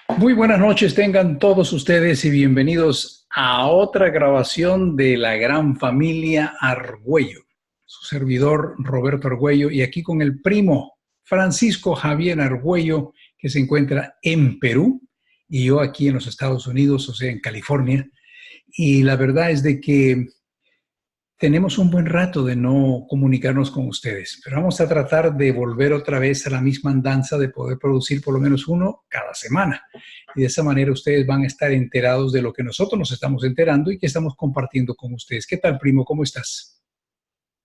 Muy buenas noches tengan todos ustedes y bienvenidos a otra grabación de la gran familia Argüello. Su servidor Roberto Argüello y aquí con el primo Francisco Javier Argüello, que se encuentra en Perú y yo aquí en los Estados Unidos, o sea, en California. Y la verdad es de que tenemos un buen rato de no comunicarnos con ustedes, pero vamos a tratar de volver otra vez a la misma andanza de poder producir por lo menos uno cada semana. Y de esa manera ustedes van a estar enterados de lo que nosotros nos estamos enterando y que estamos compartiendo con ustedes. ¿Qué tal, primo? ¿Cómo estás?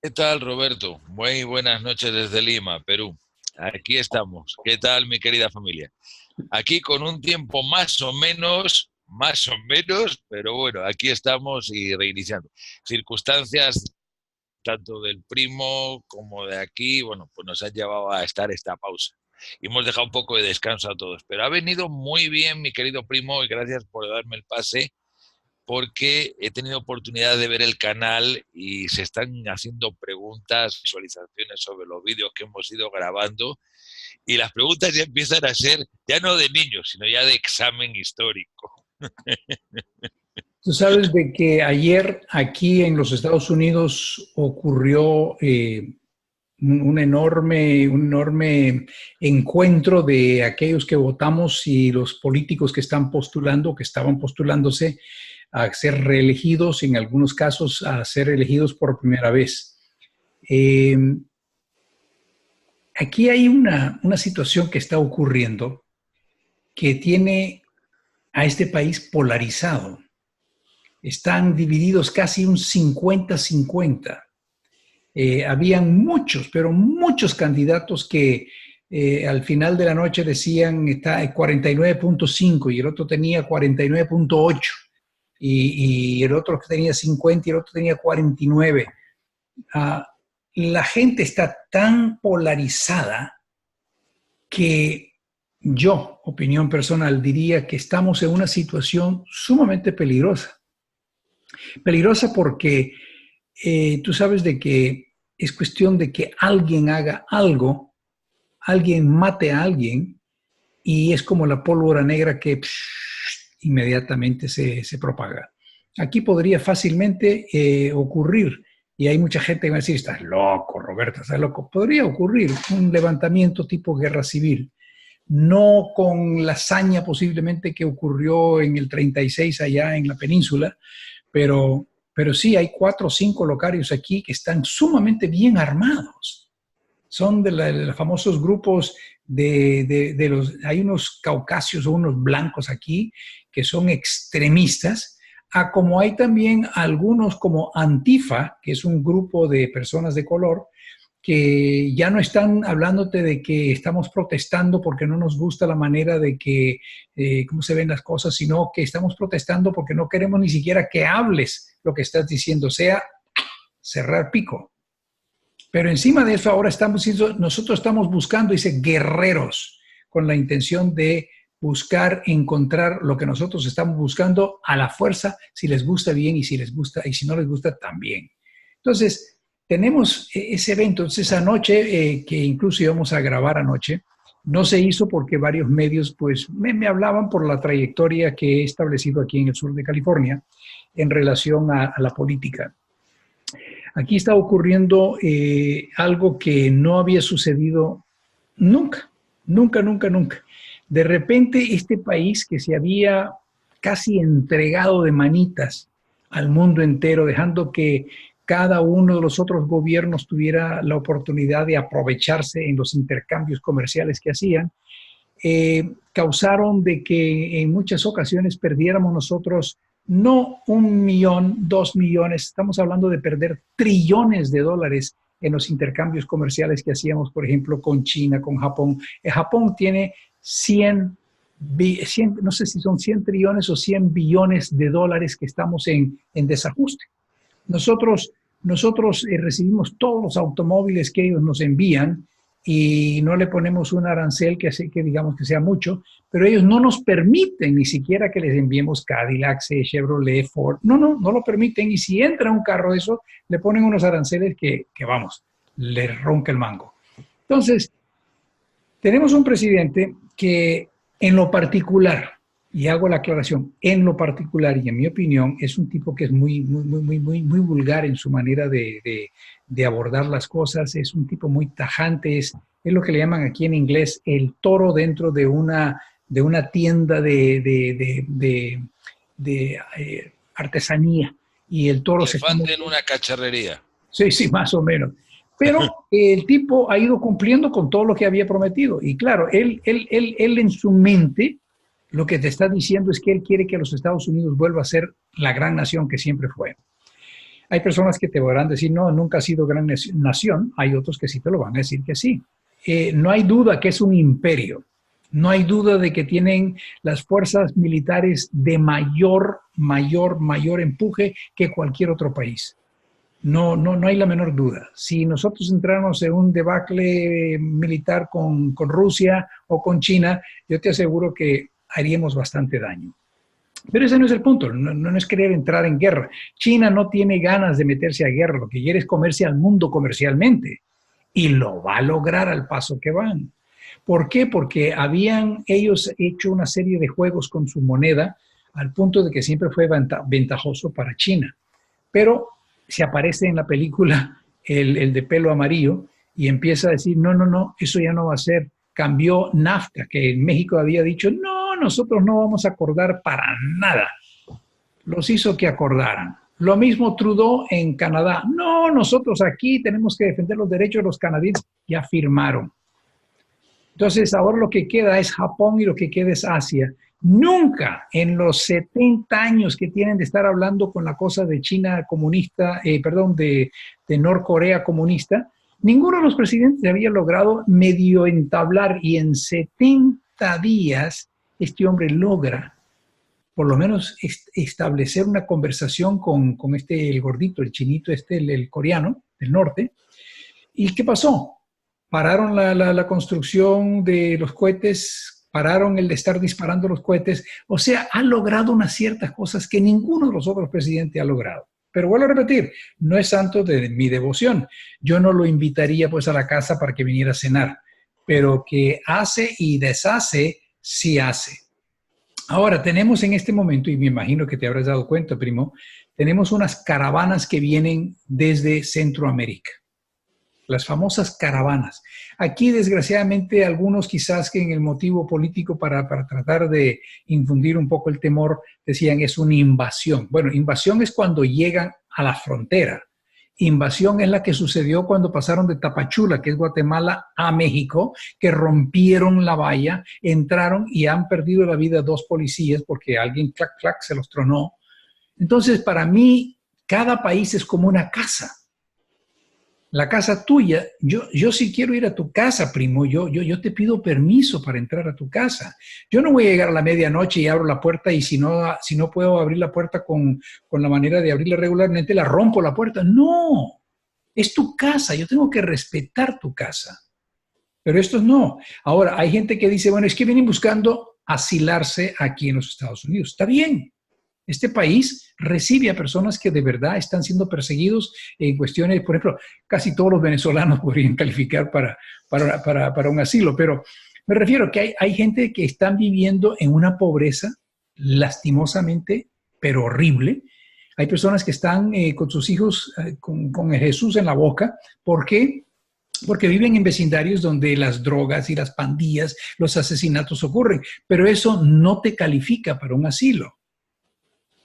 ¿Qué tal, Roberto? Muy buenas noches desde Lima, Perú. Aquí estamos. ¿Qué tal, mi querida familia? Aquí con un tiempo más o menos, pero bueno, aquí estamos y reiniciando. Circunstancias tanto del primo como de aquí, bueno, pues nos han llevado a estar esta pausa. Y hemos dejado un poco de descanso a todos. Pero ha venido muy bien, mi querido primo, y gracias por darme el pase porque he tenido oportunidad de ver el canal y se están haciendo preguntas, visualizaciones sobre los vídeos que hemos ido grabando y las preguntas ya empiezan a ser ya no de niños, sino ya de examen histórico. Tú sabes de que ayer aquí en los Estados Unidos ocurrió un enorme encuentro de aquellos que votamos y los políticos que están postulando, que estaban postulándose a ser reelegidos, en algunos casos a ser elegidos por primera vez. Eh, Aquí hay una situación que está ocurriendo que tiene a este país polarizado. Están divididos casi un 50-50. Habían muchos, pero muchos candidatos que al final de la noche decían está 49.5 y el otro tenía 49.8 y el otro tenía 50 y el otro tenía 49. Uh, la gente está tan polarizada que yo, opinión personal, diría que estamos en una situación sumamente peligrosa. Peligrosa porque tú sabes de que es cuestión de que alguien haga algo, alguien mate a alguien y es como la pólvora negra que inmediatamente se propaga. Aquí podría fácilmente ocurrir, y hay mucha gente que va a decir, estás loco, Roberto, estás loco. Podría ocurrir un levantamiento tipo guerra civil, no con la hazaña posiblemente que ocurrió en el 36 allá en la península, pero sí hay 4 o 5 locarios aquí que están sumamente bien armados. Son de los famosos grupos de los, hay unos caucasios o unos blancos aquí que son extremistas, a como hay también algunos como Antifa, que es un grupo de personas de color, que ya no están hablándote de que estamos protestando porque no nos gusta la manera de que, cómo se ven las cosas, sino que estamos protestando porque no queremos ni siquiera que hables lo que estás diciendo, sea cerrar pico. Pero encima de eso ahora nosotros estamos buscando, dice, guerreros, con la intención de buscar, encontrar lo que nosotros estamos buscando a la fuerza, si les gusta bien y si les gusta, y si no les gusta también. Entonces, tenemos ese evento. Entonces, anoche, que incluso íbamos a grabar anoche, no se hizo porque varios medios pues me hablaban por la trayectoria que he establecido aquí en el sur de California en relación a la política. Aquí está ocurriendo algo que no había sucedido nunca, nunca, nunca, nunca. De repente este país que se había casi entregado de manitas al mundo entero, dejando que cada uno de los otros gobiernos tuviera la oportunidad de aprovecharse en los intercambios comerciales que hacían, causaron de que en muchas ocasiones perdiéramos nosotros no 1 millón, 2 millones, estamos hablando de perder trillones de dólares en los intercambios comerciales que hacíamos, por ejemplo, con China, con Japón. Japón tiene 100, no sé si son 100 trillones o 100 billones de dólares que estamos en desajuste. Nosotros recibimos todos los automóviles que ellos nos envían y no le ponemos un arancel que digamos que sea mucho, pero ellos no nos permiten ni siquiera que les enviemos Cadillac, Chevrolet, Ford. No lo permiten. Y si entra un carro de eso, le ponen unos aranceles que vamos, le ronca el mango. Entonces, tenemos un presidente que En lo particular, y hago la aclaración, en lo particular y en mi opinión, es un tipo que es muy vulgar en su manera de abordar las cosas, es un tipo muy tajante, es lo que le llaman aquí en inglés el toro dentro de una tienda de artesanía, y el toro se está Elefante en una cacharrería. Sí, sí, más o menos. Pero el tipo ha ido cumpliendo con todo lo que había prometido. Y claro, él en su mente lo que te está diciendo es que él quiere que los Estados Unidos vuelva a ser la gran nación que siempre fue. Hay personas que te podrán decir, no, nunca ha sido gran nación. Hay otros que sí te lo van a decir que sí. No hay duda que es un imperio. No hay duda de que tienen las fuerzas militares de mayor empuje que cualquier otro país. No hay la menor duda. Si nosotros entramos en un debacle militar con Rusia o con China, yo te aseguro que haríamos bastante daño. Pero ese no es el punto, no es querer entrar en guerra. China no tiene ganas de meterse a guerra, lo que quiere es comerse al mundo comercialmente. Y lo va a lograr al paso que van. ¿Por qué? Porque habían ellos hecho una serie de juegos con su moneda al punto de que siempre fue ventajoso para China. Pero se aparece en la película el de pelo amarillo y empieza a decir, no, eso ya no va a ser. Cambió NAFTA, que en México había dicho, no, nosotros no vamos a acordar para nada. Los hizo que acordaran. Lo mismo Trudeau en Canadá. No, nosotros aquí tenemos que defender los derechos de los canadienses. Ya firmaron. Entonces, ahora lo que queda es Japón y lo que queda es Asia. Nunca en los 70 años que tienen de estar hablando con la cosa de China comunista, de Norcorea comunista, ninguno de los presidentes había logrado medio entablar, y en 70 días este hombre logra por lo menos establecer una conversación con el gordito, el chinito, el coreano del norte. ¿Y qué pasó? Pararon la construcción de los cohetes, pararon el de estar disparando los cohetes. O sea, ha logrado unas ciertas cosas que ninguno de los otros presidentes ha logrado. Pero vuelvo a repetir, no es santo de mi devoción. Yo no lo invitaría pues a la casa para que viniera a cenar, pero que hace y deshace, sí hace. Ahora, tenemos en este momento, y me imagino que te habrás dado cuenta, primo, tenemos unas caravanas que vienen desde Centroamérica. Las famosas caravanas. Aquí, desgraciadamente, algunos quizás que en el motivo político para tratar de infundir un poco el temor, decían es una invasión. Bueno, invasión es cuando llegan a la frontera. Invasión es la que sucedió cuando pasaron de Tapachula, que es Guatemala, a México, que rompieron la valla, entraron y han perdido la vida 2 policías porque alguien, clac, clac, se los tronó. Entonces, para mí, cada país es como una casa. La casa tuya, yo sí quiero ir a tu casa, primo, yo te pido permiso para entrar a tu casa. Yo no voy a llegar a la medianoche y abro la puerta y si no puedo abrir la puerta con la manera de abrirla regularmente, la rompo la puerta. No, es tu casa, yo tengo que respetar tu casa. Pero estos no. Ahora, hay gente que dice, bueno, es que vienen buscando asilarse aquí en los Estados Unidos. Está bien. Este país recibe a personas que de verdad están siendo perseguidos en cuestiones, por ejemplo, casi todos los venezolanos podrían calificar para un asilo, pero me refiero que hay gente que están viviendo en una pobreza lastimosamente, pero horrible. Hay personas que están con sus hijos con el Jesús en la boca. ¿Por qué? Porque viven en vecindarios donde las drogas y las pandillas, los asesinatos ocurren, pero eso no te califica para un asilo.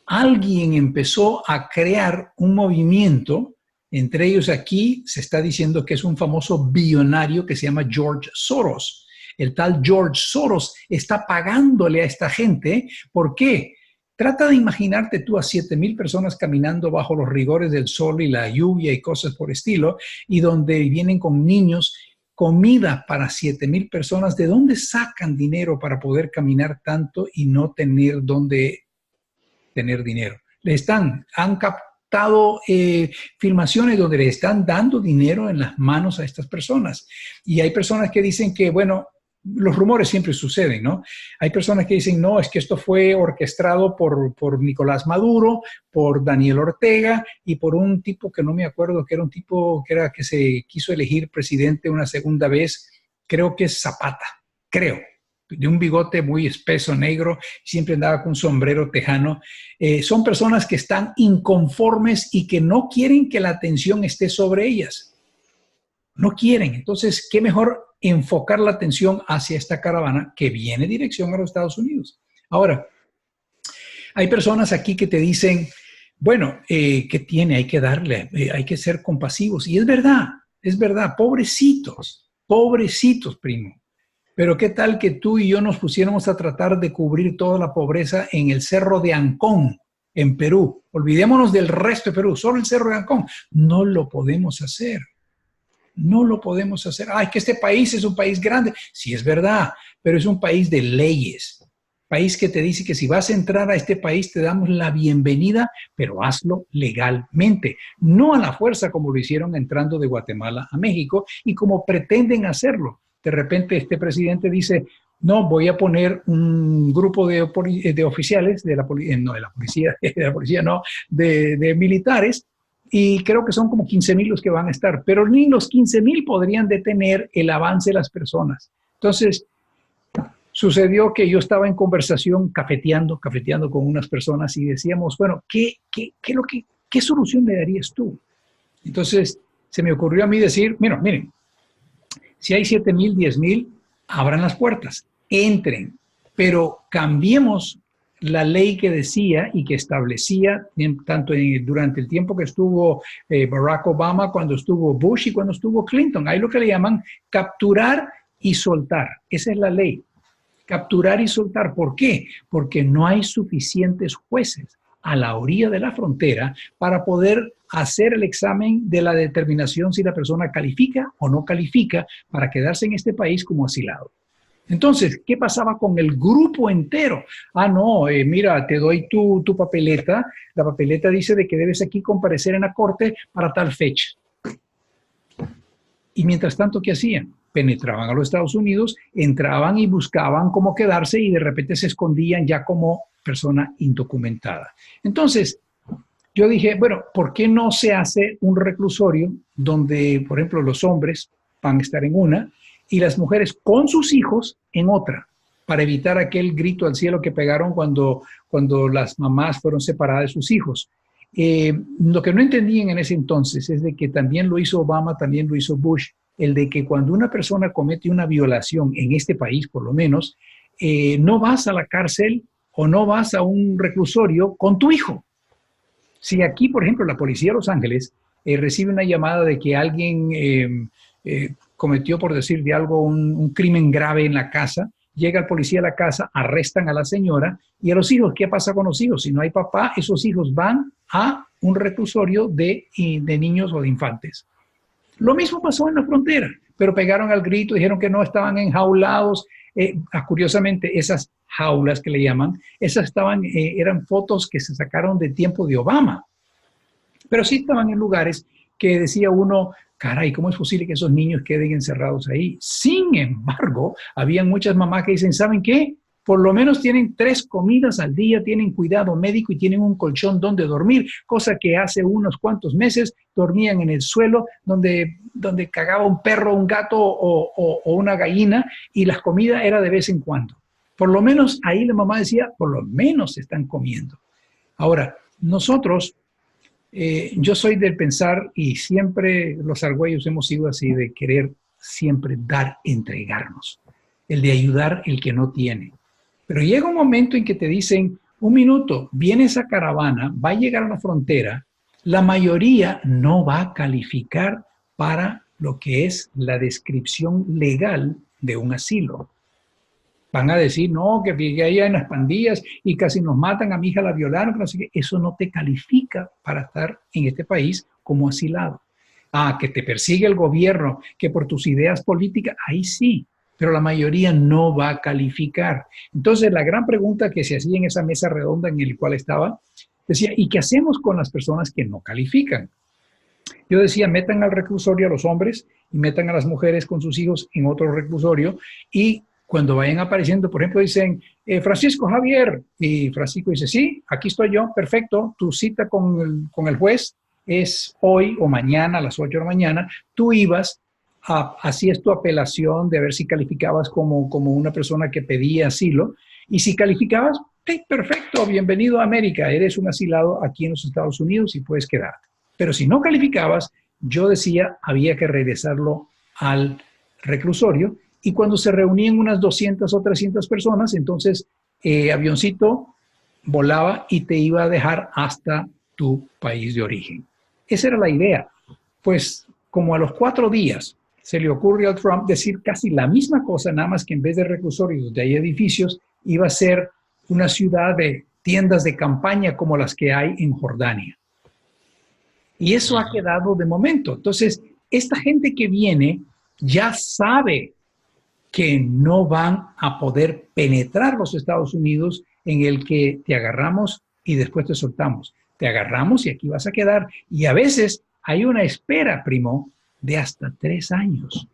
Alguien empezó a crear un movimiento, entre ellos aquí se está diciendo que es un famoso billonario que se llama George Soros. El tal George Soros está pagándole a esta gente. ¿Por qué? Trata de imaginarte tú a 7,000 personas caminando bajo los rigores del sol y la lluvia y cosas por estilo, y donde vienen con niños, comida para 7,000 personas. ¿De dónde sacan dinero para poder caminar tanto y no tener dónde tener dinero? Han captado filmaciones donde le están dando dinero en las manos a estas personas. Y hay personas que dicen que, bueno, los rumores siempre suceden, ¿no? Hay personas que dicen, no, es que esto fue orquestado por Nicolás Maduro, por Daniel Ortega y por un tipo que no me acuerdo, que era un tipo que se quiso elegir presidente una segunda vez, creo que es Zapata, creo. de un bigote muy espeso negro, siempre andaba con un sombrero tejano. Son personas que están inconformes y que no quieren que la atención esté sobre ellas. No quieren. Entonces, ¿qué mejor enfocar la atención hacia esta caravana que viene dirección a los Estados Unidos? Ahora, hay personas aquí que te dicen, bueno, ¿qué tiene? Hay que darle, hay que ser compasivos. Y es verdad, pobrecitos, primo. Pero ¿qué tal que tú y yo nos pusiéramos a tratar de cubrir toda la pobreza en el Cerro de Ancón, en Perú? Olvidémonos del resto de Perú, solo el Cerro de Ancón. No lo podemos hacer. No lo podemos hacer. Es que este país es un país grande. Sí, es verdad, pero es un país de leyes. País que te dice que si vas a entrar a este país te damos la bienvenida, pero hazlo legalmente, no a la fuerza como lo hicieron entrando de Guatemala a México y como pretenden hacerlo. De repente este presidente dice, no, voy a poner un grupo de oficiales de de militares, y creo que son como 15,000 los que van a estar, pero ni los 15,000 podrían detener el avance de las personas. Entonces, sucedió que yo estaba en conversación, cafeteando con unas personas y decíamos, bueno, ¿qué solución le darías tú? Entonces, se me ocurrió a mí decir, miren, si hay 7,000, 10,000, abran las puertas, entren, pero cambiemos la ley que decía y que establecía, durante el tiempo que estuvo Barack Obama, cuando estuvo Bush y cuando estuvo Clinton. Hay lo que le llaman capturar y soltar. Esa es la ley. Capturar y soltar. ¿Por qué? Porque no hay suficientes jueces a la orilla de la frontera para poder hacer el examen de la determinación si la persona califica o no califica para quedarse en este país como asilado. Entonces, ¿qué pasaba con el grupo entero? No, mira, te doy tu papeleta. La papeleta dice de que debes aquí comparecer en la corte para tal fecha. Y mientras tanto, ¿qué hacían? Penetraban a los Estados Unidos, entraban y buscaban cómo quedarse y de repente se escondían ya como persona indocumentada. Entonces, yo dije, bueno, ¿por qué no se hace un reclusorio donde, por ejemplo, los hombres van a estar en una y las mujeres con sus hijos en otra, para evitar aquel grito al cielo que pegaron cuando las mamás fueron separadas de sus hijos? Lo que no entendían en ese entonces es de que también lo hizo Obama, también lo hizo Bush, el de que cuando una persona comete una violación en este país, por lo menos, no vas a la cárcel o no vas a un reclusorio con tu hijo. Si aquí, por ejemplo, la policía de Los Ángeles recibe una llamada de que alguien cometió, por decir de algo, un crimen grave en la casa, llega el policía a la casa, arrestan a la señora y a los hijos. ¿Qué pasa con los hijos? Si no hay papá, esos hijos van a un reclusorio de niños o de infantes. Lo mismo pasó en la frontera, pero pegaron al grito, dijeron que no estaban enjaulados. Curiosamente, esas jaulas que le llaman, esas eran fotos que se sacaron de tiempo de Obama, pero sí estaban en lugares que decía uno, caray, ¿cómo es posible que esos niños queden encerrados ahí? Sin embargo, había muchas mamás que dicen, ¿saben qué? Por lo menos tienen 3 comidas al día, tienen cuidado médico y tienen un colchón donde dormir, cosa que hace unos cuantos meses dormían en el suelo donde cagaba un perro, un gato o una gallina, y la comida era de vez en cuando. Por lo menos ahí la mamá decía, por lo menos están comiendo. Ahora, nosotros, yo soy del pensar, y siempre los argüellos hemos sido así, de querer siempre dar, entregarnos, el de ayudar el que no tiene. Pero llega un momento en que te dicen, un minuto, viene esa caravana, va a llegar a la frontera, la mayoría no va a calificar para lo que es la descripción legal de un asilo. Van a decir, no, que allá en las pandillas y casi nos matan, a mi hija la violaron, así que eso no te califica para estar en este país como asilado. Que te persigue el gobierno, que por tus ideas políticas, ahí sí, pero la mayoría no va a calificar. Entonces, la gran pregunta que se hacía en esa mesa redonda en la cual estaba, decía, ¿y qué hacemos con las personas que no califican? Yo decía, metan al reclusorio a los hombres y metan a las mujeres con sus hijos en otro reclusorio, y cuando vayan apareciendo, por ejemplo, dicen, Francisco Javier, y Francisco dice, sí, aquí estoy yo, perfecto, tu cita con el juez es hoy o mañana a las 8 de la mañana, tú ibas hacías tu apelación de ver si calificabas como una persona que pedía asilo. Y si calificabas, hey, perfecto, bienvenido a América, eres un asilado aquí en los Estados Unidos y puedes quedarte. Pero si no calificabas, yo decía, había que regresarlo al reclusorio. Y cuando se reunían unas 200 o 300 personas, entonces avioncito volaba y te iba a dejar hasta tu país de origen. Esa era la idea. Pues como a los 4 días se le ocurrió a Trump decir casi la misma cosa, nada más que en vez de reclusorios donde hay edificios, iba a ser una ciudad de tiendas de campaña como las que hay en Jordania. Y eso ha quedado de momento. Entonces, esta gente que viene ya sabe que no van a poder penetrar los Estados Unidos en el que te agarramos y después te soltamos. Te agarramos y aquí vas a quedar. Y a veces hay una espera, primo, de hasta 3 años.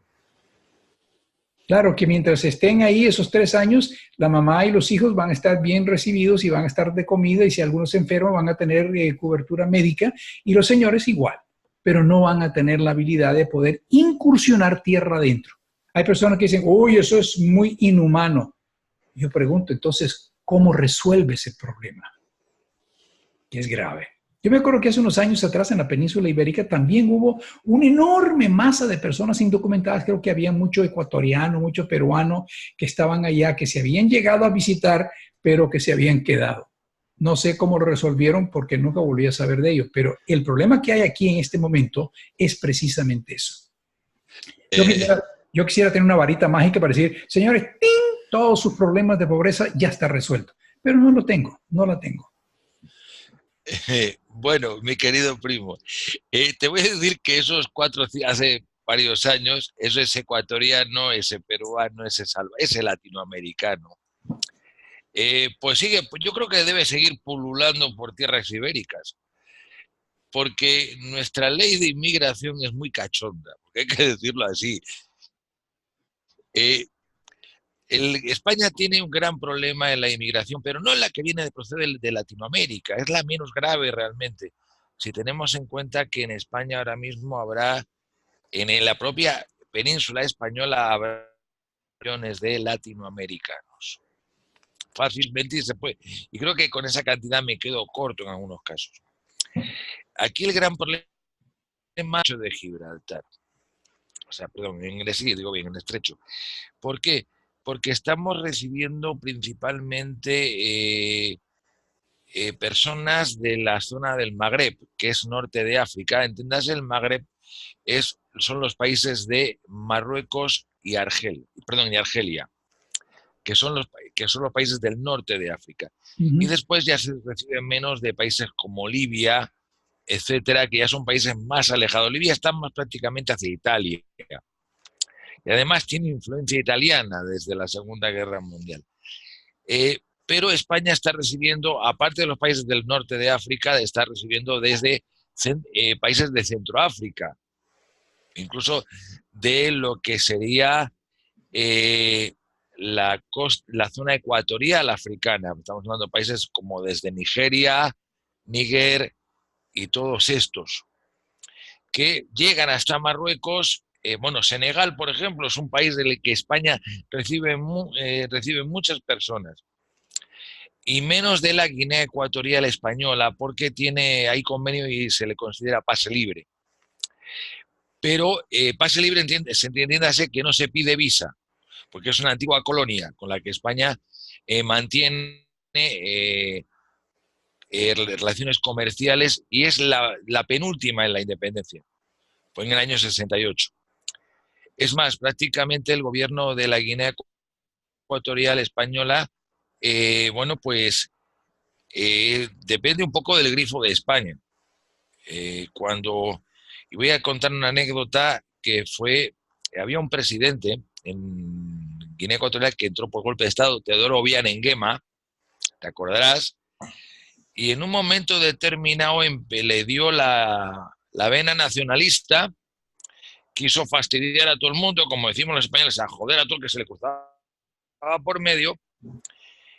Claro que mientras estén ahí esos 3 años, la mamá y los hijos van a estar bien recibidos y van a estar de comida y si algunos se enferman van a tener cobertura médica y los señores igual, pero no van a tener la habilidad de poder incursionar tierra adentro. Hay personas que dicen, uy, eso es muy inhumano. Yo pregunto, entonces, ¿cómo resuelve ese problema? Que es grave. Yo me acuerdo que hace unos años atrás en la península ibérica también hubo una enorme masa de personas indocumentadas. Creo que había mucho ecuatoriano, mucho peruano que estaban allá, que se habían llegado a visitar, pero que se habían quedado. No sé cómo lo resolvieron porque nunca volví a saber de ellos, pero el problema que hay aquí en este momento es precisamente eso. Yo quisiera tener una varita mágica para decir, señores, ¡ting! Todos sus problemas de pobreza ya está resuelto, pero no lo tengo, no la tengo. Bueno, mi querido primo, te voy a decir que hace varios años, eso es ecuatoriano, ese peruano, ese latinoamericano. Pues sigue, pues yo creo que debe seguir pululando por tierras ibéricas, porque nuestra ley de inmigración es muy cachonda, porque hay que decirlo así. España tiene un gran problema en la inmigración, pero no es la que viene de proceder de Latinoamérica, es la menos grave realmente. Si tenemos en cuenta que en España ahora mismo en la propia península española, habrá millones de latinoamericanos. Fácilmente se puede. Y creo que con esa cantidad me quedo corto en algunos casos. Aquí el gran problema es de Gibraltar. O sea, perdón, en el estrecho. ¿Por qué? Porque estamos recibiendo principalmente personas de la zona del Magreb, que es norte de África. Entiéndase, el Magreb son los países de Marruecos y Argelia, que son los países del norte de África. Y después ya se reciben menos de países como Libia, etcétera, que ya son países más alejados. Libia está más prácticamente hacia Italia. Y además tiene influencia italiana desde la Segunda Guerra Mundial. Pero España está recibiendo, aparte de los países del norte de África, está recibiendo desde países de Centroáfrica, incluso de lo que sería la zona ecuatorial africana. Estamos hablando de países como desde Nigeria, Níger y todos estos, que llegan hasta Marruecos. Senegal, por ejemplo, es un país del que España recibe muchas personas. Y menos de la Guinea Ecuatorial Española, porque hay convenio y se le considera pase libre. Pero pase libre entiéndase que no se pide visa, porque es una antigua colonia con la que España mantiene relaciones comerciales y es la penúltima en la independencia. Fue en el año 68. Es más, prácticamente el gobierno de la Guinea Ecuatorial Española, depende un poco del grifo de España. Y voy a contar una anécdota que había un presidente en Guinea Ecuatorial que entró por golpe de Estado, Teodoro Obiang Nguema, te acordarás, y en un momento determinado le dio la vena nacionalista, quiso fastidiar a todo el mundo, como decimos los españoles, a joder a todo el que se le cruzaba por medio,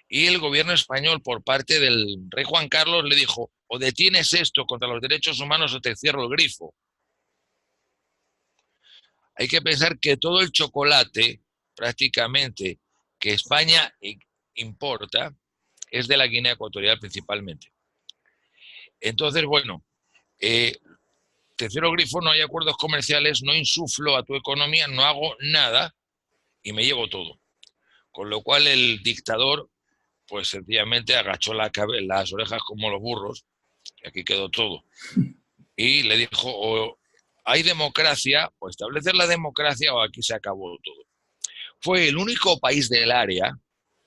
y el gobierno español, por parte del rey Juan Carlos, le dijo: o detienes esto contra los derechos humanos o te cierro el grifo. hay que pensar que todo el chocolate, prácticamente, que España importa, es de la Guinea Ecuatorial principalmente. Entonces, bueno, tercero grifo, no hay acuerdos comerciales, no insuflo a tu economía, no hago nada y me llevo todo. Con lo cual el dictador, pues sencillamente agachó las orejas como los burros, y aquí quedó todo. Y le dijo, o hay democracia, o establecer la democracia, o aquí se acabó todo. Fue el único país del área,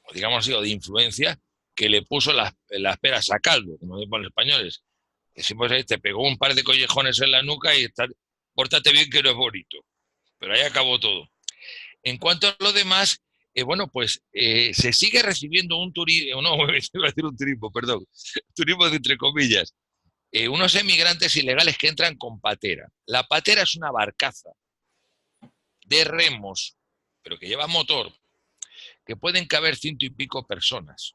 o digamos así, o de influencia, que le puso las peras a caldo, como dicen los españoles. Decimos ahí, te pegó un par de collejones en la nuca y pórtate bien que no es bonito. Pero ahí acabó todo. En cuanto a lo demás, bueno, pues se sigue recibiendo un turismo, no, iba a decir un turismo, perdón, turismo de entre comillas, unos emigrantes ilegales que entran con patera. La patera es una barcaza de remos, pero que lleva motor, que pueden caber 100 y pico personas.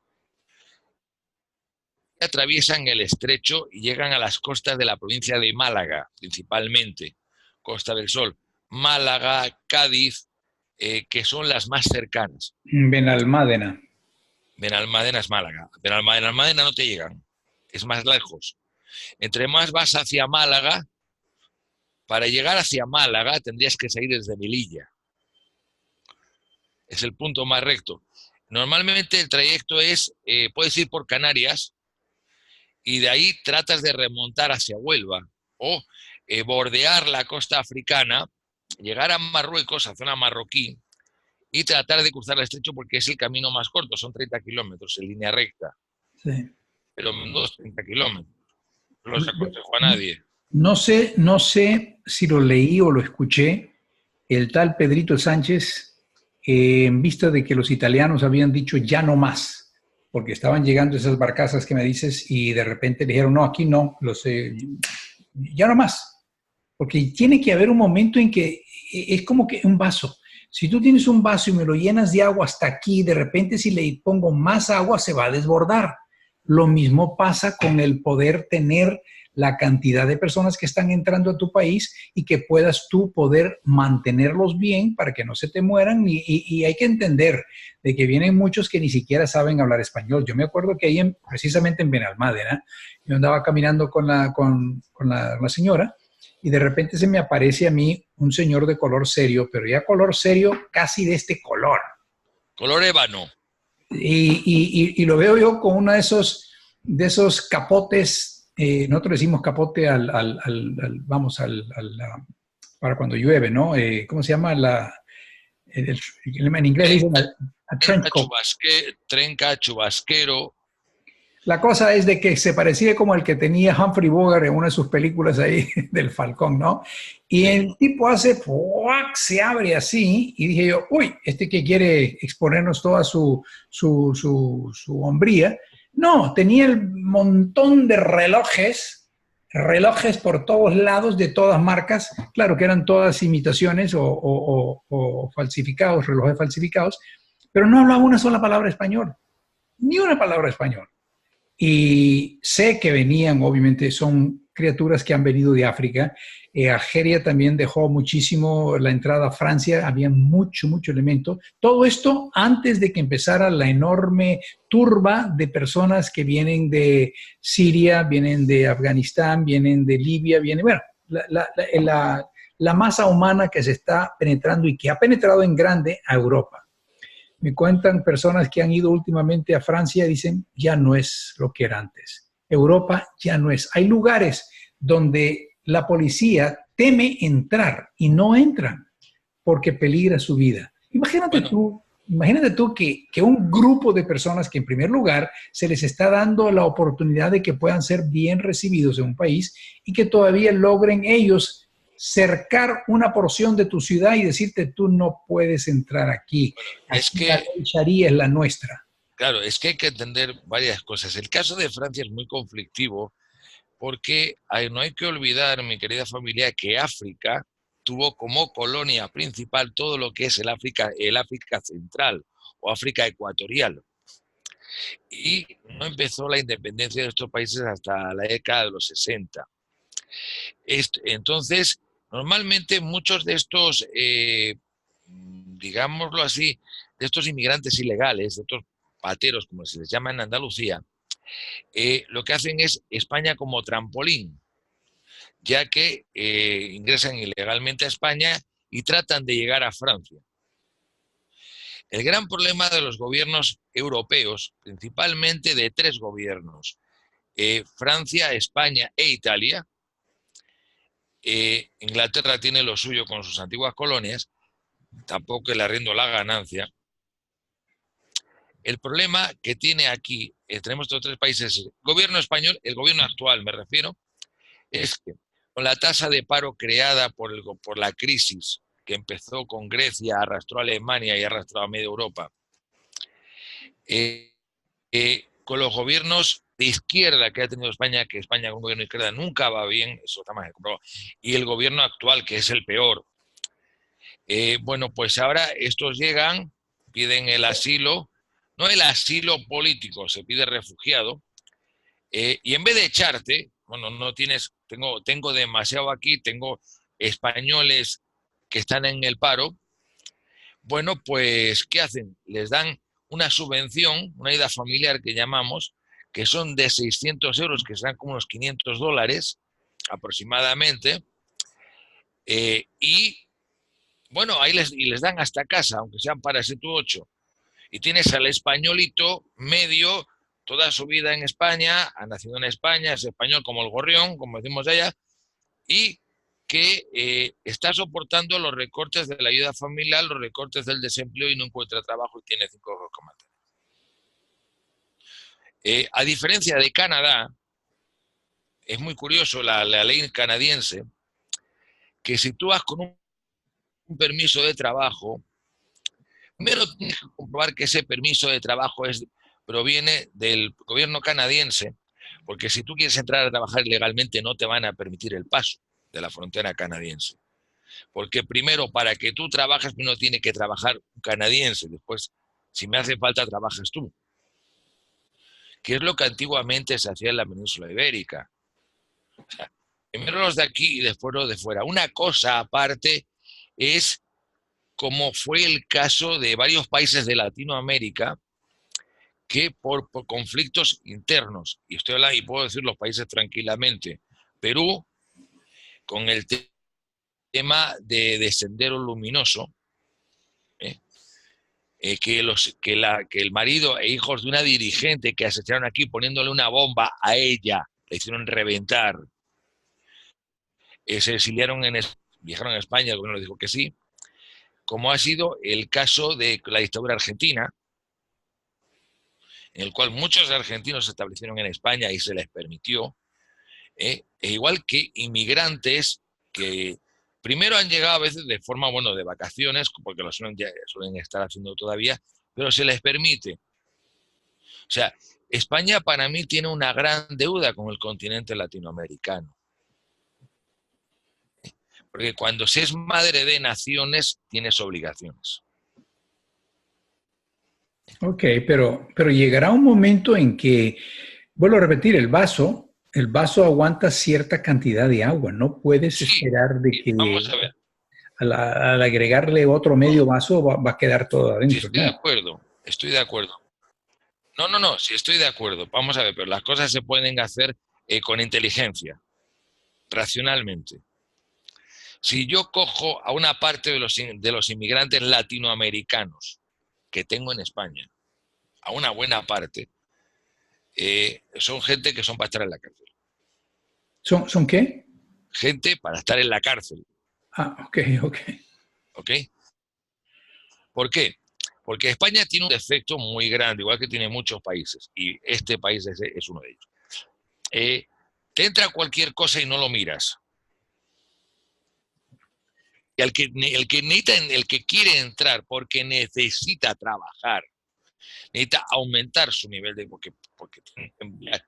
Atraviesan el estrecho y llegan a las costas de la provincia de Málaga, principalmente, Costa del Sol, Málaga, Cádiz, que son las más cercanas. Benalmádena. Benalmádena es Málaga. Benalmádena no te llegan, es más lejos. Entre más vas hacia Málaga, para llegar hacia Málaga tendrías que salir desde Melilla. Es el punto más recto. Normalmente el trayecto es, puedes ir por Canarias y de ahí tratas de remontar hacia Huelva o bordear la costa africana, llegar a Marruecos, a zona marroquí, y tratar de cruzar el estrecho porque es el camino más corto, son 30 kilómetros en línea recta. Sí. Pero menos 30 kilómetros. No los aconsejo a nadie. No sé si lo leí o lo escuché, el tal Pedrito Sánchez, en vista de que los italianos habían dicho ya no más, porque estaban llegando esas barcazas que me dices y de repente le dijeron, no, aquí no, ya no más, porque tiene que haber un momento en que es como que un vaso. Si tú tienes un vaso y me lo llenas de agua hasta aquí, de repente si le pongo más agua se va a desbordar. Lo mismo pasa con el poder tener la cantidad de personas que están entrando a tu país y que puedas tú poder mantenerlos bien para que no se te mueran. Y hay que entender de que vienen muchos que ni siquiera saben hablar español. Yo me acuerdo que ahí, precisamente en Benalmádena, yo andaba caminando con la señora y de repente se me aparece a mí un señor de color serio, pero ya color serio casi de este color. Color ébano. Y lo veo yo con uno de esos capotes, nosotros decimos capote para cuando llueve, ¿no? ¿Cómo se llama? En inglés dicen a trench coat. Trenca, chubasquero. La cosa es de que se parecía como el que tenía Humphrey Bogart en una de sus películas ahí del Falcón, ¿no? Y el tipo hace, ¡fuac! Se abre así y dije yo, uy, este que quiere exponernos toda su hombría. No, tenía el montón de relojes por todos lados, de todas marcas, claro que eran todas imitaciones o falsificados, relojes falsificados, pero no hablaba una sola palabra español, ni una palabra español. Y sé que venían, obviamente, son criaturas que han venido de África. Argelia también dejó muchísimo la entrada a Francia, había mucho elemento. Todo esto antes de que empezara la enorme turba de personas que vienen de Siria, vienen de Afganistán, vienen de Libia, bueno, la masa humana que se está penetrando y que ha penetrado en grande a Europa. Me cuentan personas que han ido últimamente a Francia y dicen, ya no es lo que era antes. Europa ya no es. Hay lugares donde la policía teme entrar y no entran porque peligra su vida. Imagínate tú que un grupo de personas que en primer lugar se les está dando la oportunidad de que puedan ser bien recibidos en un país y que todavía logren ellos cercar una porción de tu ciudad y decirte tú no puedes entrar aquí. Bueno, es que la ley Sharia es la nuestra. Claro, es que hay que entender varias cosas. El caso de Francia es muy conflictivo porque no hay que olvidar, mi querida familia, que África tuvo como colonia principal todo lo que es el África central o África ecuatorial. Y no empezó la independencia de estos países hasta la década de los 60. Entonces, Normalmente muchos de estos, digámoslo así, de estos inmigrantes ilegales, de estos pateros, como se les llama en Andalucía, lo que hacen es España como trampolín, ya que ingresan ilegalmente a España y tratan de llegar a Francia. El gran problema de los gobiernos europeos, principalmente de tres gobiernos, Francia, España e Italia, Inglaterra tiene lo suyo con sus antiguas colonias, tampoco le arriendo la ganancia. El problema que tiene aquí, tenemos estos tres países, el gobierno español, el gobierno actual me refiero, es que con la tasa de paro creada por la crisis que empezó con Grecia, arrastró a Alemania y arrastró a media Europa, con los gobiernos de izquierda que ha tenido España, que España con un gobierno de izquierda nunca va bien, eso está más comprobado, y el gobierno actual, que es el peor. Bueno, pues ahora estos llegan, piden el asilo, no el asilo político, se pide refugiado, y en vez de echarte, bueno, no tienes, tengo demasiado aquí, tengo españoles que están en el paro, bueno, pues, ¿qué hacen? Les dan una subvención, una ayuda familiar que llamamos, que son de 600 euros, que serán como unos 500 dólares aproximadamente, y bueno, ahí les dan hasta casa, aunque sean para 7 u 8. Y tienes al españolito medio, toda su vida en España, ha nacido en España, es español como el gorrión, como decimos allá, y que está soportando los recortes de la ayuda familiar, los recortes del desempleo y no encuentra trabajo y tiene 5 euros que mantener. A diferencia de Canadá, es muy curioso la ley canadiense, que si tú vas con un permiso de trabajo, primero tienes que comprobar que ese permiso de trabajo proviene del gobierno canadiense, porque si tú quieres entrar a trabajar ilegalmente no te van a permitir el paso de la frontera canadiense. Porque primero, para que tú trabajes, primero tiene que trabajar un canadiense, después, si me hace falta, trabajas tú. Que es lo que antiguamente se hacía en la península ibérica. O sea, primero los de aquí y después los de fuera. Una cosa aparte es como fue el caso de varios países de Latinoamérica que por conflictos internos, y estoy hablando y puedo decir los países tranquilamente, Perú, con el tema de Sendero Luminoso, que el marido e hijos de una dirigente que asesinaron aquí poniéndole una bomba a ella, la hicieron reventar, se exiliaron viajaron a España, el gobierno dijo que sí, como ha sido el caso de la dictadura argentina, en el cual muchos argentinos se establecieron en España y se les permitió, e igual que inmigrantes que primero han llegado a veces de forma, bueno, de vacaciones, porque lo suelen estar haciendo todavía, pero se les permite. O sea, España para mí tiene una gran deuda con el continente latinoamericano. Porque cuando se es madre de naciones, tienes obligaciones. Ok, pero llegará un momento en que, vuelvo a repetir, el vaso aguanta cierta cantidad de agua. No puedes esperar de que vamos a ver. Al agregarle otro medio vaso va a quedar todo Sí, adentro. estoy de acuerdo, estoy de acuerdo. No, sí estoy de acuerdo. Vamos a ver, pero las cosas se pueden hacer con inteligencia, racionalmente. Si yo cojo a una parte de los inmigrantes latinoamericanos que tengo en España, a una buena parte, son gente que son para estar en la cárcel. ¿Son qué? Gente para estar en la cárcel. Ah, ok. ¿Ok? ¿Por qué? Porque España tiene un defecto muy grande, igual que tiene muchos países, y este país es uno de ellos. Te entra cualquier cosa y no lo miras. Y el que quiere entrar porque necesita trabajar, necesita aumentar su nivel porque tiene que enviar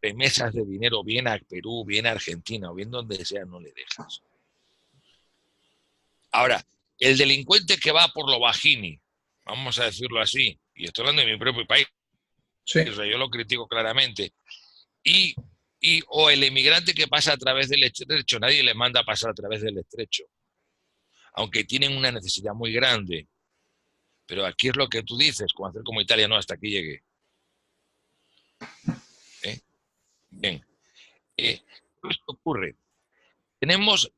remesas de dinero bien a Perú, bien a Argentina o bien donde sea, no le dejas. Ahora, el delincuente que va por lo bajini, vamos a decirlo así, y estoy hablando de mi propio país, Sí. o sea, yo lo critico claramente, y o el emigrante que pasa a través del estrecho, nadie le manda a pasar a través del estrecho, aunque tienen una necesidad muy grande. Pero aquí es lo que tú dices, como hacer como Italia, no, hasta aquí llegué. Bien. Esto ocurre. Tenemos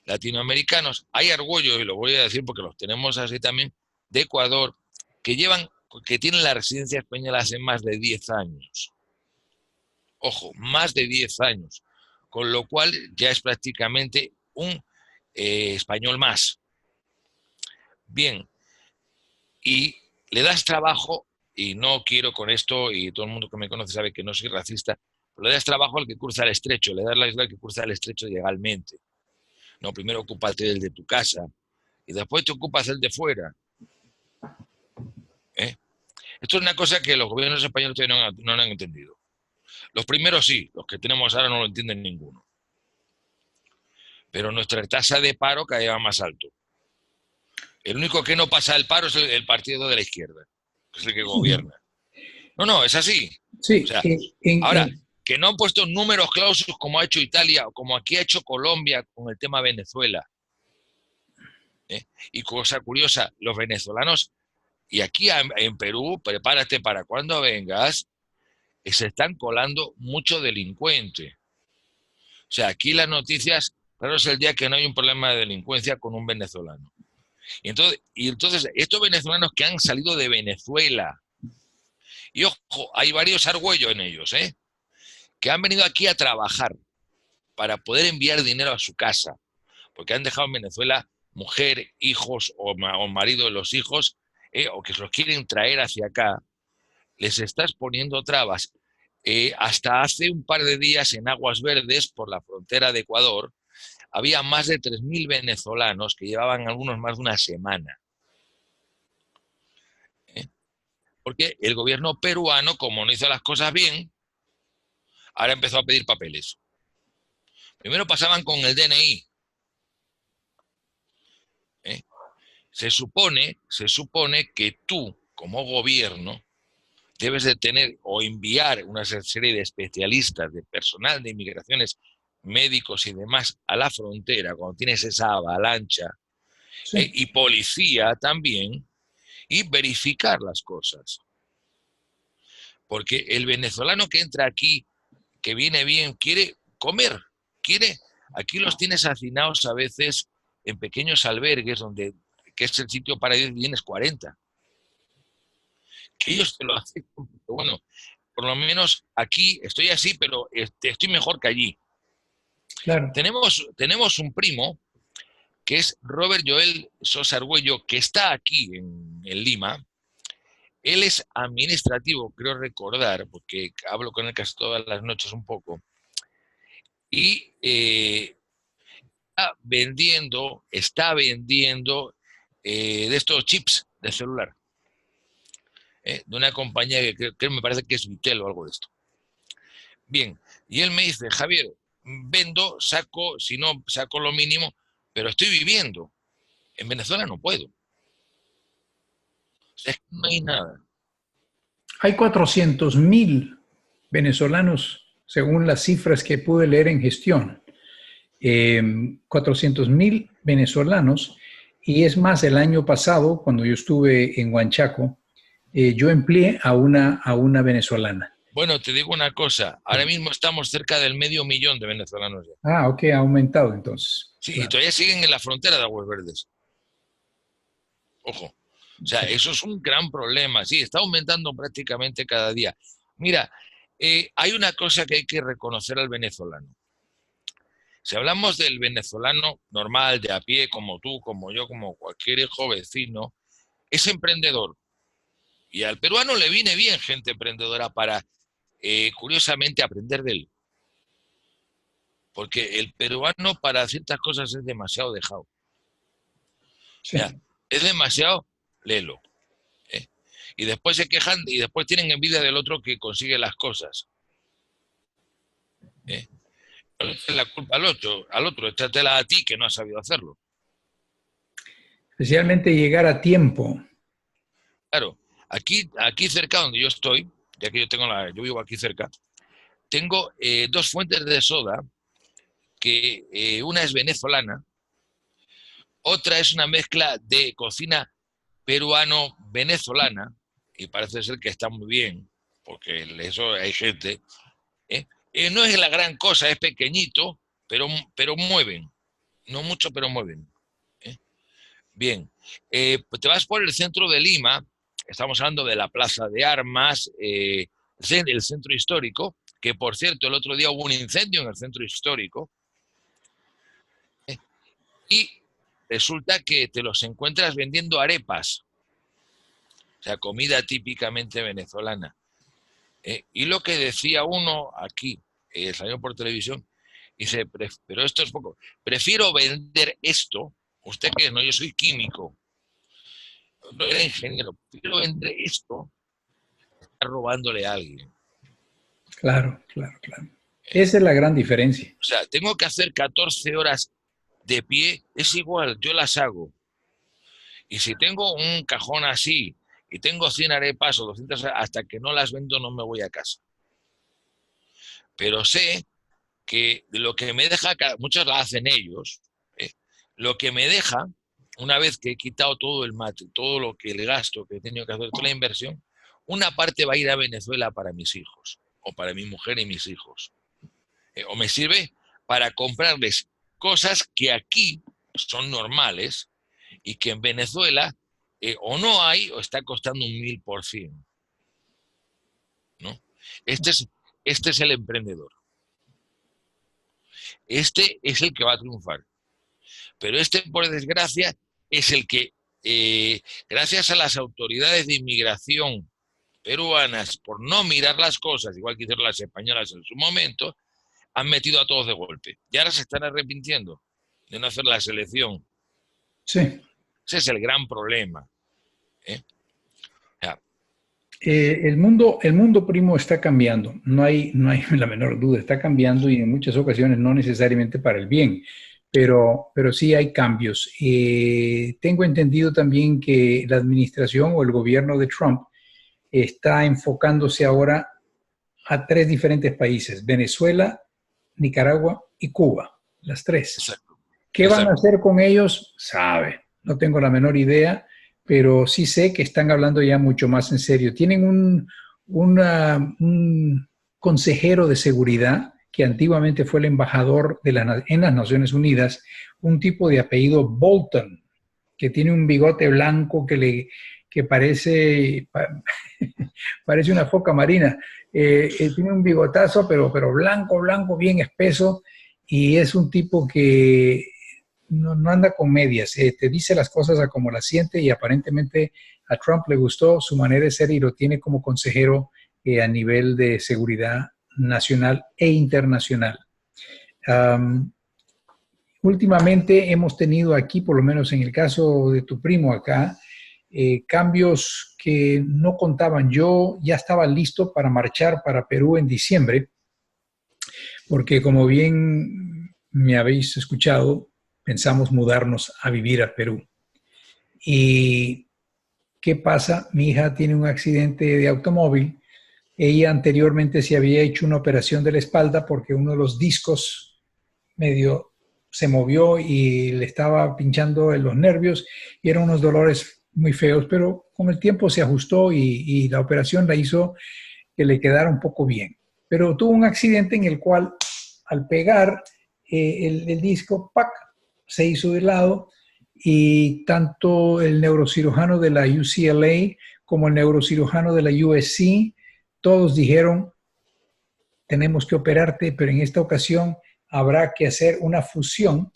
latinoamericanos, hay argollos, y lo voy a decir porque los tenemos así también, de Ecuador, que tienen la residencia española hace más de 10 años. Ojo, más de 10 años. Con lo cual ya es prácticamente un español más. Bien, y le das trabajo, y no quiero con esto, y todo el mundo que me conoce sabe que no soy racista, pero le das trabajo al que cruza el estrecho, le das la isla al que cruza el estrecho legalmente. No, primero ocúpate del de tu casa, y después te ocupas el de fuera. Esto es una cosa que los gobiernos españoles todavía no han entendido. Los primeros sí, los que tenemos ahora no lo entienden ninguno. Pero nuestra tasa de paro cada vez va más alto. El único que no pasa el paro es el partido de la izquierda, que es el que gobierna. No, es así. Sí, o sea, ahora, que no han puesto números clausus como ha hecho Italia o como aquí ha hecho Colombia con el tema Venezuela. Y cosa curiosa, los venezolanos, y aquí en Perú, prepárate para cuando vengas, se están colando mucho delincuente. O sea, aquí las noticias, claro, es el día que no hay un problema de delincuencia con un venezolano. Y entonces estos venezolanos que han salido de Venezuela, y ojo, hay varios argüellos en ellos, que han venido aquí a trabajar para poder enviar dinero a su casa, porque han dejado en Venezuela mujer, hijos o marido de los hijos, o que se los quieren traer hacia acá, les estás poniendo trabas. Hasta hace un par de días en Aguas Verdes, por la frontera de Ecuador, había más de 3.000 venezolanos que llevaban algunos más de una semana. Porque el gobierno peruano, como no hizo las cosas bien, ahora empezó a pedir papeles. Primero pasaban con el DNI. Se supone que tú, como gobierno, debes de tener o enviar una serie de especialistas, de personal de inmigraciones, médicos y demás a la frontera cuando tienes esa avalancha, sí. Y policía también, y verificar las cosas. Porque el venezolano que entra aquí, que viene bien, quiere comer, aquí los tienes hacinados a veces en pequeños albergues que es el sitio para 10, vienes 40. Que ellos te lo hacen, bueno, por lo menos aquí estoy así, pero estoy mejor que allí. Claro. Tenemos un primo, que es Robert Joel Sosa Argüello, que está aquí en Lima. Él es administrativo, creo recordar, porque hablo con él casi todas las noches un poco, y está vendiendo de estos chips de celular, de una compañía que me parece que es Vitel o algo de esto. Bien, y él me dice, Javier, vendo, saco, si no, saco lo mínimo, pero estoy viviendo. En Venezuela no puedo. O sea, es que no hay nada. Hay 400.000 venezolanos, según las cifras que pude leer en gestión. 400.000 venezolanos, y es más, el año pasado, cuando yo estuve en Huanchaco, yo empleé a una venezolana. Bueno, te digo una cosa, ahora mismo estamos cerca del 500.000 de venezolanos. Ah, ok, ha aumentado entonces. Sí, claro. Y todavía siguen en la frontera de Aguas Verdes. Ojo. O sea, eso es un gran problema. Sí, está aumentando prácticamente cada día. Mira, hay una cosa que hay que reconocer al venezolano. Si hablamos del venezolano normal, de a pie, como tú, como yo, como cualquier hijo vecino, es emprendedor. Y al peruano le viene bien gente emprendedora para, curiosamente, aprender de él. Porque el peruano para ciertas cosas es demasiado dejado. Sí. O sea, es demasiado lelo. Y después se quejan y después tienen envidia del otro que consigue las cosas. No le eches la culpa al otro, échatela a ti que no has sabido hacerlo. Especialmente llegar a tiempo. Claro, aquí cerca donde yo estoy, ya que yo vivo aquí cerca, tengo 2 fuentes de soda, que una es venezolana, otra es una mezcla de cocina peruano-venezolana, y parece ser que está muy bien, porque eso hay gente. ¿eh? No es la gran cosa, es pequeñito, pero mueven. No mucho, pero mueven. ¿eh? Bien. Te vas por el centro de Lima, estamos hablando de la Plaza de Armas, el centro histórico, que por cierto el otro día hubo un incendio en el centro histórico, y resulta que te los encuentras vendiendo arepas, o sea, comida típicamente venezolana. Y lo que decía uno aquí, salió por televisión, dice, pero esto es poco, prefiero vender esto, usted que no, yo soy químico, no era ingeniero, prefiero vender esto, está robándole a alguien. Claro, claro, claro. Esa es la gran diferencia. O sea, tengo que hacer 14 horas de pie, es igual, yo las hago. Y si tengo un cajón así y tengo 100 arepas o 200, hasta que no las vendo no me voy a casa. Pero sé que lo que me deja, muchos la hacen ellos, lo que me deja, una vez que he quitado todo el mate, todo lo que el gasto que he tenido que hacer, toda la inversión, una parte va a ir a Venezuela para mis hijos, o para mi mujer y mis hijos. O me sirve para comprarles cosas que aquí son normales y que en Venezuela o no hay o está costando un 1000%. ¿no? Este es el emprendedor. Este es el que va a triunfar. Pero este, por desgracia, es el que, gracias a las autoridades de inmigración peruanas, por no mirar las cosas, igual que hicieron las españolas en su momento, han metido a todos de golpe. Y ahora se están arrepintiendo de no hacer la selección. Sí. Ese es el gran problema. Ya. El mundo, primo, está cambiando. No hay la menor duda, está cambiando y en muchas ocasiones no necesariamente para el bien, pero sí hay cambios. Tengo entendido también que la administración o el gobierno de Trump está enfocándose ahora a 3 diferentes países: Venezuela, Nicaragua y Cuba, las 3. Exacto. ¿Qué van a hacer con ellos? Sabe, no tengo la menor idea, pero sí sé que están hablando ya mucho más en serio. Tienen un consejero de seguridad que antiguamente fue el embajador en las Naciones Unidas, un tipo de apellido Bolton, que tiene un bigote blanco que parece una foca marina. Tiene un bigotazo, pero blanco, blanco, bien espeso, y es un tipo que no anda con medias, te dice las cosas a como las siente, y aparentemente a Trump le gustó su manera de ser y lo tiene como consejero a nivel de seguridad nacional e internacional. Últimamente hemos tenido aquí, por lo menos en el caso de tu primo acá, cambios que no contaban. Yo ya estaba listo para marchar para Perú en diciembre, porque como bien me habéis escuchado, pensamos mudarnos a vivir a Perú. ¿Y qué pasa? Mi hija tiene un accidente de automóvil. Ella anteriormente se había hecho una operación de la espalda porque uno de los discos medio se movió y le estaba pinchando en los nervios y eran unos dolores muy feos, pero con el tiempo se ajustó y la operación la hizo que le quedara un poco bien. Pero tuvo un accidente en el cual al pegar el disco, ¡pac!, se hizo de lado, y tanto el neurocirujano de la UCLA como el neurocirujano de la USC, todos dijeron, tenemos que operarte, pero en esta ocasión habrá que hacer una fusión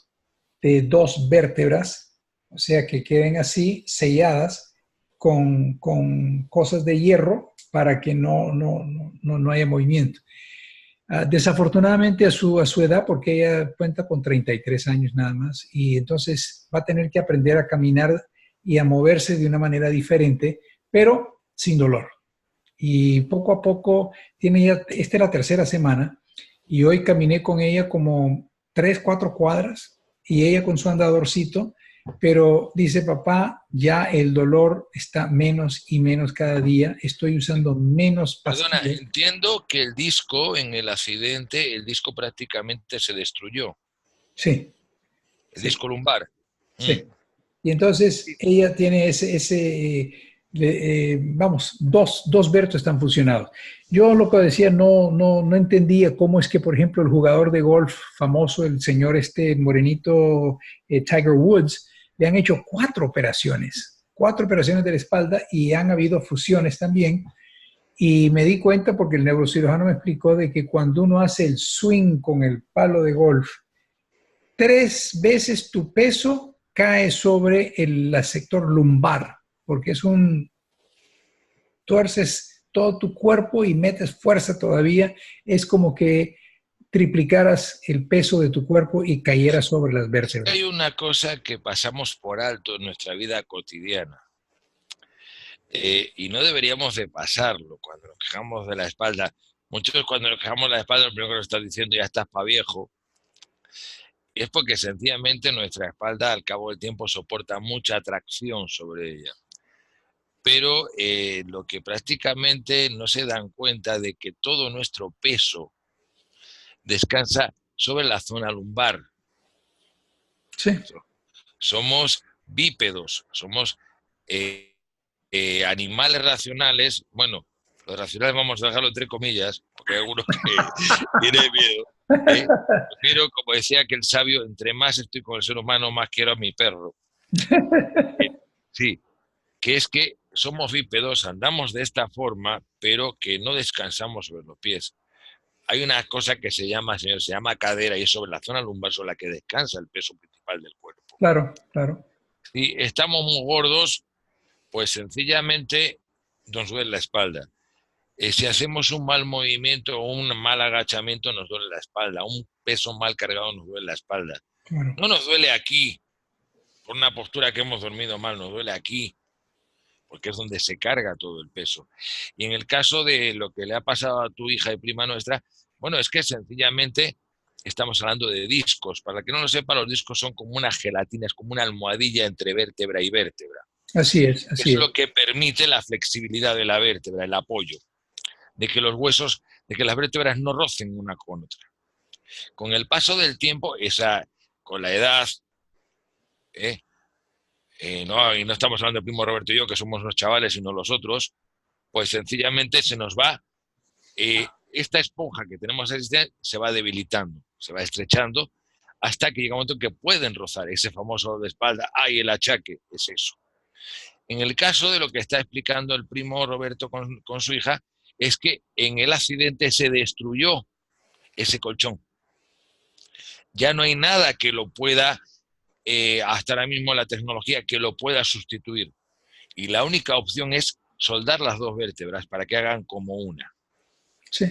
de 2 vértebras, o sea, que queden así, selladas con cosas de hierro para que no haya movimiento. Desafortunadamente a su edad, porque ella cuenta con 33 años nada más, y entonces va a tener que aprender a caminar y a moverse de una manera diferente, pero sin dolor. Y poco a poco, esta es la 3ª semana, y hoy caminé con ella como 3, 4 cuadras, y ella con su andadorcito pero dice papá, ya el dolor está menos y menos cada día, estoy usando menos Perdona, pastillas. entiendo que el disco en el accidente, el disco prácticamente se destruyó. Sí, El sí, disco lumbar. sí. Y entonces ella tiene vamos, dos Bertos están funcionados. Yo lo que decía, no entendía cómo es que, por ejemplo, el jugador de golf famoso, el señor este morenito Tiger Woods, le han hecho cuatro operaciones de la espalda y han habido fusiones también. Y me di cuenta porque el neurocirujano me explicó de que cuando uno hace el swing con el palo de golf, 3 veces tu peso cae sobre el sector lumbar, porque tuerces todo tu cuerpo y metes fuerza todavía, es como que triplicaras el peso de tu cuerpo y cayeras sobre las vértebras. Hay una cosa que pasamos por alto en nuestra vida cotidiana y no deberíamos de pasarlo cuando nos quejamos de la espalda. Muchos cuando nos quejamos de la espalda, lo primero que nos están diciendo ya estás pa' viejo. Y es porque sencillamente nuestra espalda al cabo del tiempo soporta mucha atracción sobre ella. Pero lo que prácticamente no se dan cuenta de que todo nuestro peso descansa sobre la zona lumbar. Sí. Somos bípedos, somos animales racionales. Bueno, los racionales vamos a dejarlo entre comillas, porque hay algunos que tienen miedo. Pero como decía aquel sabio, entre más estoy con el ser humano, más quiero a mi perro. Sí, que es que somos bípedos, andamos de esta forma, pero que no descansamos sobre los pies. Hay una cosa que se llama, señor, se llama cadera y es sobre la zona lumbar sobre la que descansa el peso principal del cuerpo. Claro, claro. Si estamos muy gordos, pues sencillamente nos duele la espalda. Si hacemos un mal movimiento o un mal agachamiento, nos duele la espalda. Un peso mal cargado nos duele la espalda. Claro. No nos duele aquí, por una postura que hemos dormido mal, nos duele aquí, porque es donde se carga todo el peso. Y en el caso de lo que le ha pasado a tu hija y prima nuestra, bueno, es que sencillamente estamos hablando de discos. Para el que no lo sepa, los discos son como una gelatina, es como una almohadilla entre vértebra y vértebra. Así es, así Es es. lo que permite la flexibilidad de la vértebra, el apoyo, de que los huesos, de que las vértebras no rocen una con otra. Con el paso del tiempo, con la edad, no, y no estamos hablando de primo Roberto y yo, que somos unos chavales, sino los otros, pues sencillamente se nos va, esta esponja que tenemos se va debilitando, se va estrechando, hasta que llega un momento en que pueden rozar ese famoso dolor de espalda. ¡Ay, el achaque! Es eso. En el caso de lo que está explicando el primo Roberto con su hija, es que en el accidente se destruyó ese colchón. Ya no hay nada que lo pueda, hasta ahora mismo la tecnología, que lo pueda sustituir. Y la única opción es soldar las dos vértebras para que hagan como una. Sí.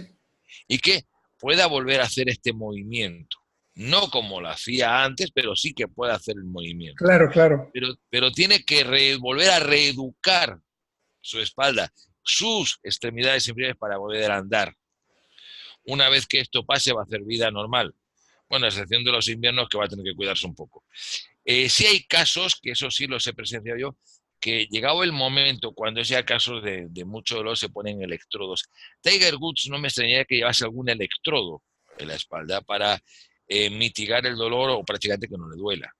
Y que pueda volver a hacer este movimiento. No como lo hacía antes, pero sí que puede hacer el movimiento. Claro, claro. Pero tiene que volver a reeducar su espalda, sus extremidades inferiores para poder andar. Una vez que esto pase, va a hacer vida normal. Bueno, a excepción de los inviernos, que va a tener que cuidarse un poco. Sí hay casos, que eso sí los he presenciado yo, que llegado el momento, cuando sea casos de mucho dolor, se ponen electrodos. Tiger Woods no me extrañaría que llevase algún electrodo en la espalda para mitigar el dolor o prácticamente que no le duela.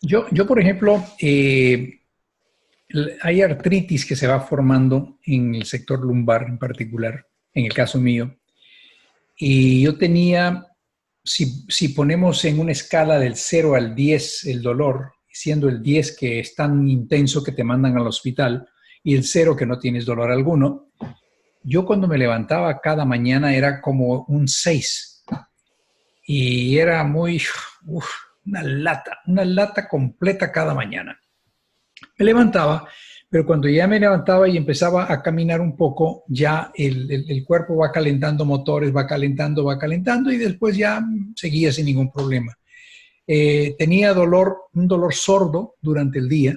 Yo por ejemplo, hay artritis que se va formando en el sector lumbar en particular, en el caso mío. Y yo tenía, si ponemos en una escala del 0 al 10 el dolor, siendo el 10 que es tan intenso que te mandan al hospital y el 0 que no tienes dolor alguno, yo cuando me levantaba cada mañana era como un 6 y era una lata completa cada mañana. Me levantaba, pero cuando ya me levantaba y empezaba a caminar un poco, ya el cuerpo va calentando motores, va calentando y después ya seguía sin ningún problema. Tenía un dolor sordo durante el día,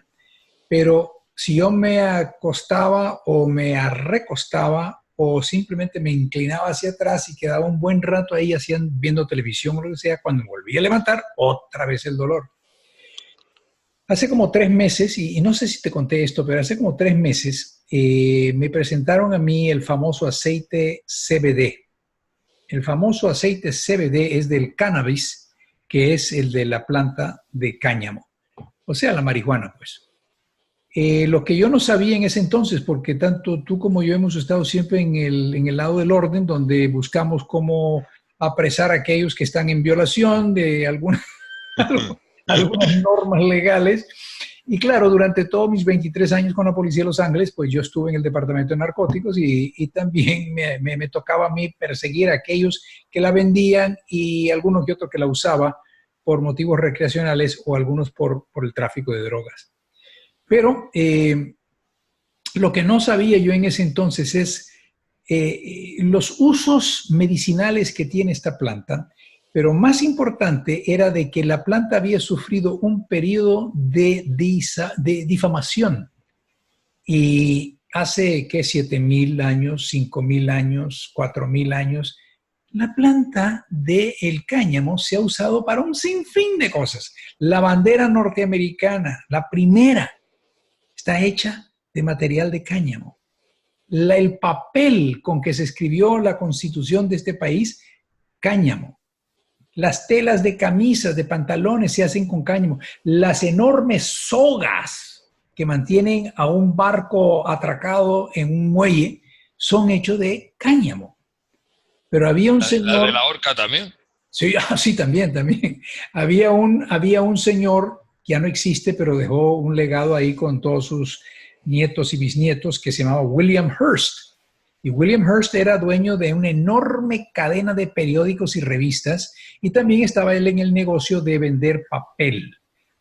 pero si yo me acostaba o me recostaba o simplemente me inclinaba hacia atrás y quedaba un buen rato ahí viendo televisión o lo que sea, cuando me volvía a levantar, otra vez el dolor. Hace como 3 meses, y no sé si te conté esto, pero hace como 3 meses me presentaron a mí el famoso aceite CBD. El famoso aceite CBD es del cannabis, que es el de la planta de cáñamo, o sea, la marihuana, pues. Lo que yo no sabía en ese entonces, porque tanto tú como yo hemos estado siempre en el lado del orden, donde buscamos cómo apresar a aquellos que están en violación de algunas normas legales. Y claro, durante todos mis 23 años con la Policía de Los Ángeles, pues yo estuve en el Departamento de Narcóticos y también me tocaba a mí perseguir a aquellos que la vendían y algunos que otros que la usaba por motivos recreacionales o algunos por el tráfico de drogas. Pero lo que no sabía yo en ese entonces es los usos medicinales que tiene esta planta, pero más importante era de que la planta había sufrido un periodo de difamación. Y hace, ¿qué? 7,000 años, 5,000 años, 4,000 años, la planta del cáñamo se ha usado para un sinfín de cosas. La bandera norteamericana, la primera, está hecha de material de cáñamo. El papel con que se escribió la constitución de este país, cáñamo. Las telas de camisas, de pantalones se hacen con cáñamo. Las enormes sogas que mantienen a un barco atracado en un muelle son hechos de cáñamo. Pero había un señor... ¿La de la horca también? Sí, sí, también. Había un señor que ya no existe, pero dejó un legado ahí con todos sus nietos y bisnietos que se llamaba William Hearst. Y William Hearst era dueño de una enorme cadena de periódicos y revistas y también estaba él en el negocio de vender papel.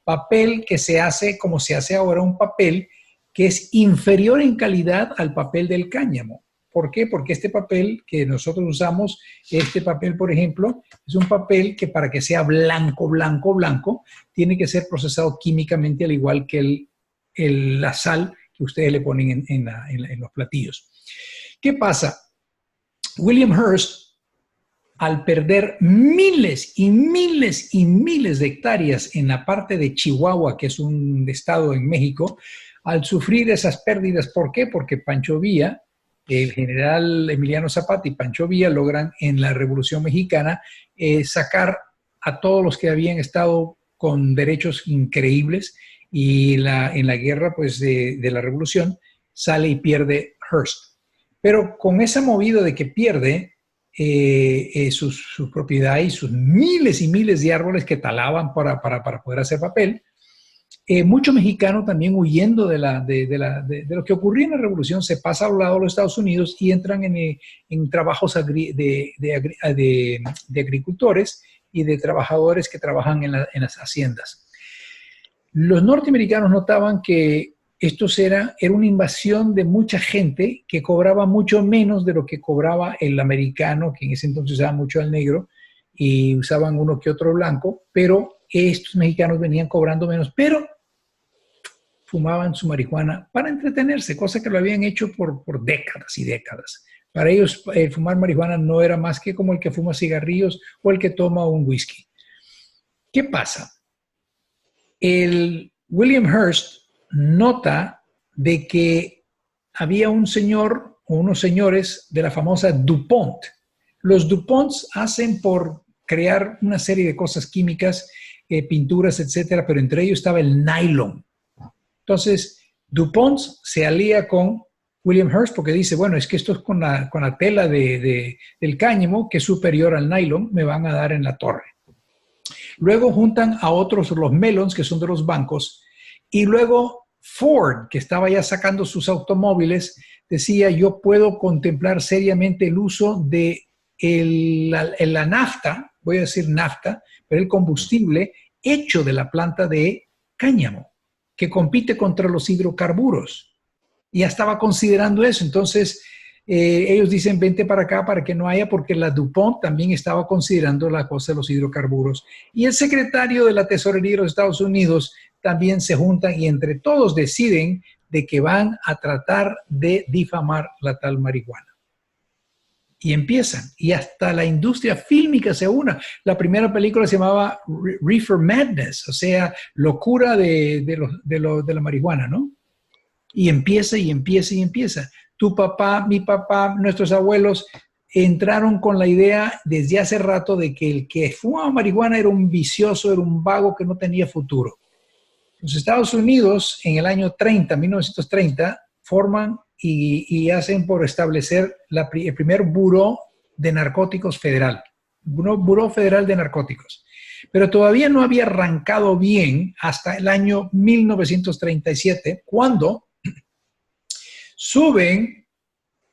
Papel que se hace como se hace ahora, un papel que es inferior en calidad al papel del cáñamo. ¿Por qué? Porque este papel que nosotros usamos, este papel, por ejemplo, es un papel que para que sea blanco, blanco, blanco, tiene que ser procesado químicamente al igual que la sal que ustedes le ponen en los platillos. ¿Qué pasa? William Hearst, al perder miles y miles y miles de hectáreas en la parte de Chihuahua, que es un estado en México, al sufrir esas pérdidas, ¿por qué? Porque Pancho Villa, el general Emiliano Zapata y Pancho Villa logran en la Revolución Mexicana sacar a todos los que habían estado con derechos increíbles y en la guerra pues, de la Revolución sale y pierde Hearst. Pero con esa movida de que pierde su propiedad y sus miles y miles de árboles que talaban para poder hacer papel, muchos mexicanos también huyendo de lo que ocurría en la Revolución se pasa al lado de los Estados Unidos y entran en trabajos de agricultores y de trabajadores que trabajan en las haciendas. Los norteamericanos notaban que esto era una invasión de mucha gente que cobraba mucho menos de lo que cobraba el americano, que en ese entonces usaba mucho al negro y usaban uno que otro blanco, pero estos mexicanos venían cobrando menos, pero fumaban su marihuana para entretenerse, cosa que lo habían hecho por décadas y décadas. Para ellos fumar marihuana no era más que como el que fuma cigarrillos o el que toma un whisky. ¿Qué pasa? El William Hearst nota de que había un señor o unos señores de la famosa DuPont. Los DuPonts hacen por crear una serie de cosas químicas, pinturas, etcétera, pero entre ellos estaba el nylon. Entonces, DuPont se alía con William Hearst porque dice, bueno, es que esto es con la tela del cáñamo, que es superior al nylon, me van a dar en la torre. Luego juntan a otros, los Mellons, que son de los bancos, y luego Ford, que estaba ya sacando sus automóviles, decía, yo puedo contemplar seriamente el uso de la nafta, voy a decir nafta, pero el combustible hecho de la planta de cáñamo, que compite contra los hidrocarburos. Y ya estaba considerando eso. Entonces, ellos dicen, vente para acá para que no haya, porque la DuPont también estaba considerando la cosa de los hidrocarburos. Y el secretario de la Tesorería de los Estados Unidos también se juntan y entre todos deciden de que van a tratar de difamar la tal marihuana. Y empiezan. Y hasta la industria fílmica se une. La primera película se llamaba Reefer Madness, o sea, locura de la marihuana, ¿no? Y empieza y empieza y empieza. Tu papá, mi papá, nuestros abuelos entraron con la idea desde hace rato de que el que fumaba marihuana era un vicioso, era un vago que no tenía futuro. Los Estados Unidos, en el año 1930, forman y hacen por establecer el primer buró de narcóticos federal, buró federal de narcóticos. Pero todavía no había arrancado bien hasta el año 1937, cuando suben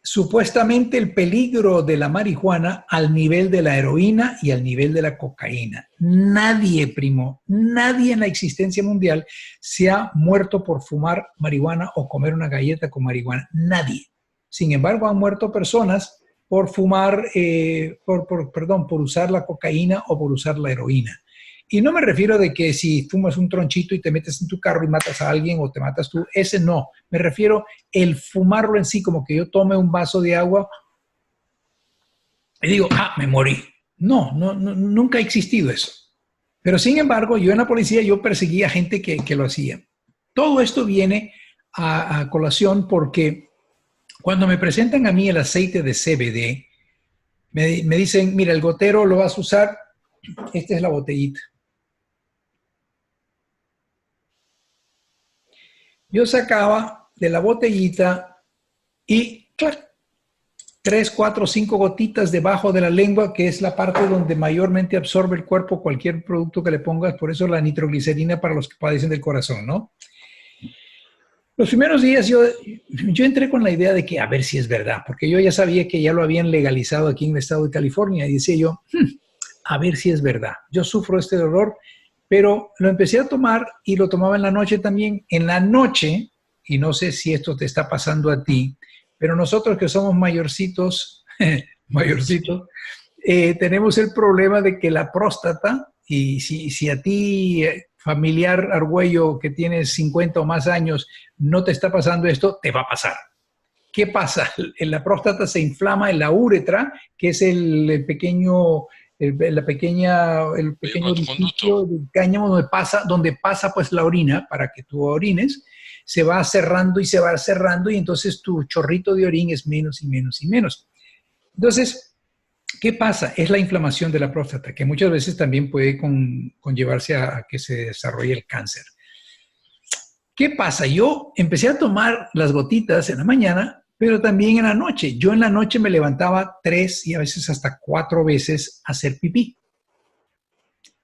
supuestamente el peligro de la marihuana al nivel de la heroína y al nivel de la cocaína. Nadie, primo, nadie en la existencia mundial se ha muerto por fumar marihuana o comer una galleta con marihuana. Nadie. Sin embargo, han muerto personas por fumar, por usar la cocaína o por usar la heroína. Y no me refiero de que si fumas un tronchito y te metes en tu carro y matas a alguien o te matas tú, ese no. Me refiero el fumarlo en sí, como que yo tome un vaso de agua y digo, me morí. No, nunca ha existido eso. Pero sin embargo, yo en la policía, yo perseguía gente que lo hacía. Todo esto viene a colación porque cuando me presentan a mí el aceite de CBD, me dicen, mira, el gotero lo vas a usar, esta es la botellita. Yo sacaba de la botellita y, claro, 3, 4, 5 gotitas debajo de la lengua, que es la parte donde mayormente absorbe el cuerpo cualquier producto que le pongas, por eso la nitroglicerina para los que padecen del corazón, ¿no? Los primeros días yo entré con la idea de que a ver si es verdad, porque yo ya sabía que ya lo habían legalizado aquí en el estado de California y decía yo, a ver si es verdad. Yo sufro este dolor, pero lo empecé a tomar y lo tomaba en la noche también. En la noche, y no sé si esto te está pasando a ti, pero nosotros que somos mayorcitos, tenemos el problema de que la próstata, y si a ti, familiar Argüello, que tienes 50 o más años, no te está pasando esto, te va a pasar. ¿Qué pasa? En la próstata se inflama en la uretra, que es el pequeño orificio del cáñamo donde pasa pues la orina para que tú orines, se va cerrando y entonces tu chorrito de orín es menos y menos y menos. Entonces, ¿qué pasa? Es la inflamación de la próstata, que muchas veces también puede conllevarse a que se desarrolle el cáncer. ¿Qué pasa? Yo empecé a tomar las gotitas en la mañana, pero también en la noche. Yo en la noche me levantaba 3 y a veces hasta 4 veces a hacer pipí.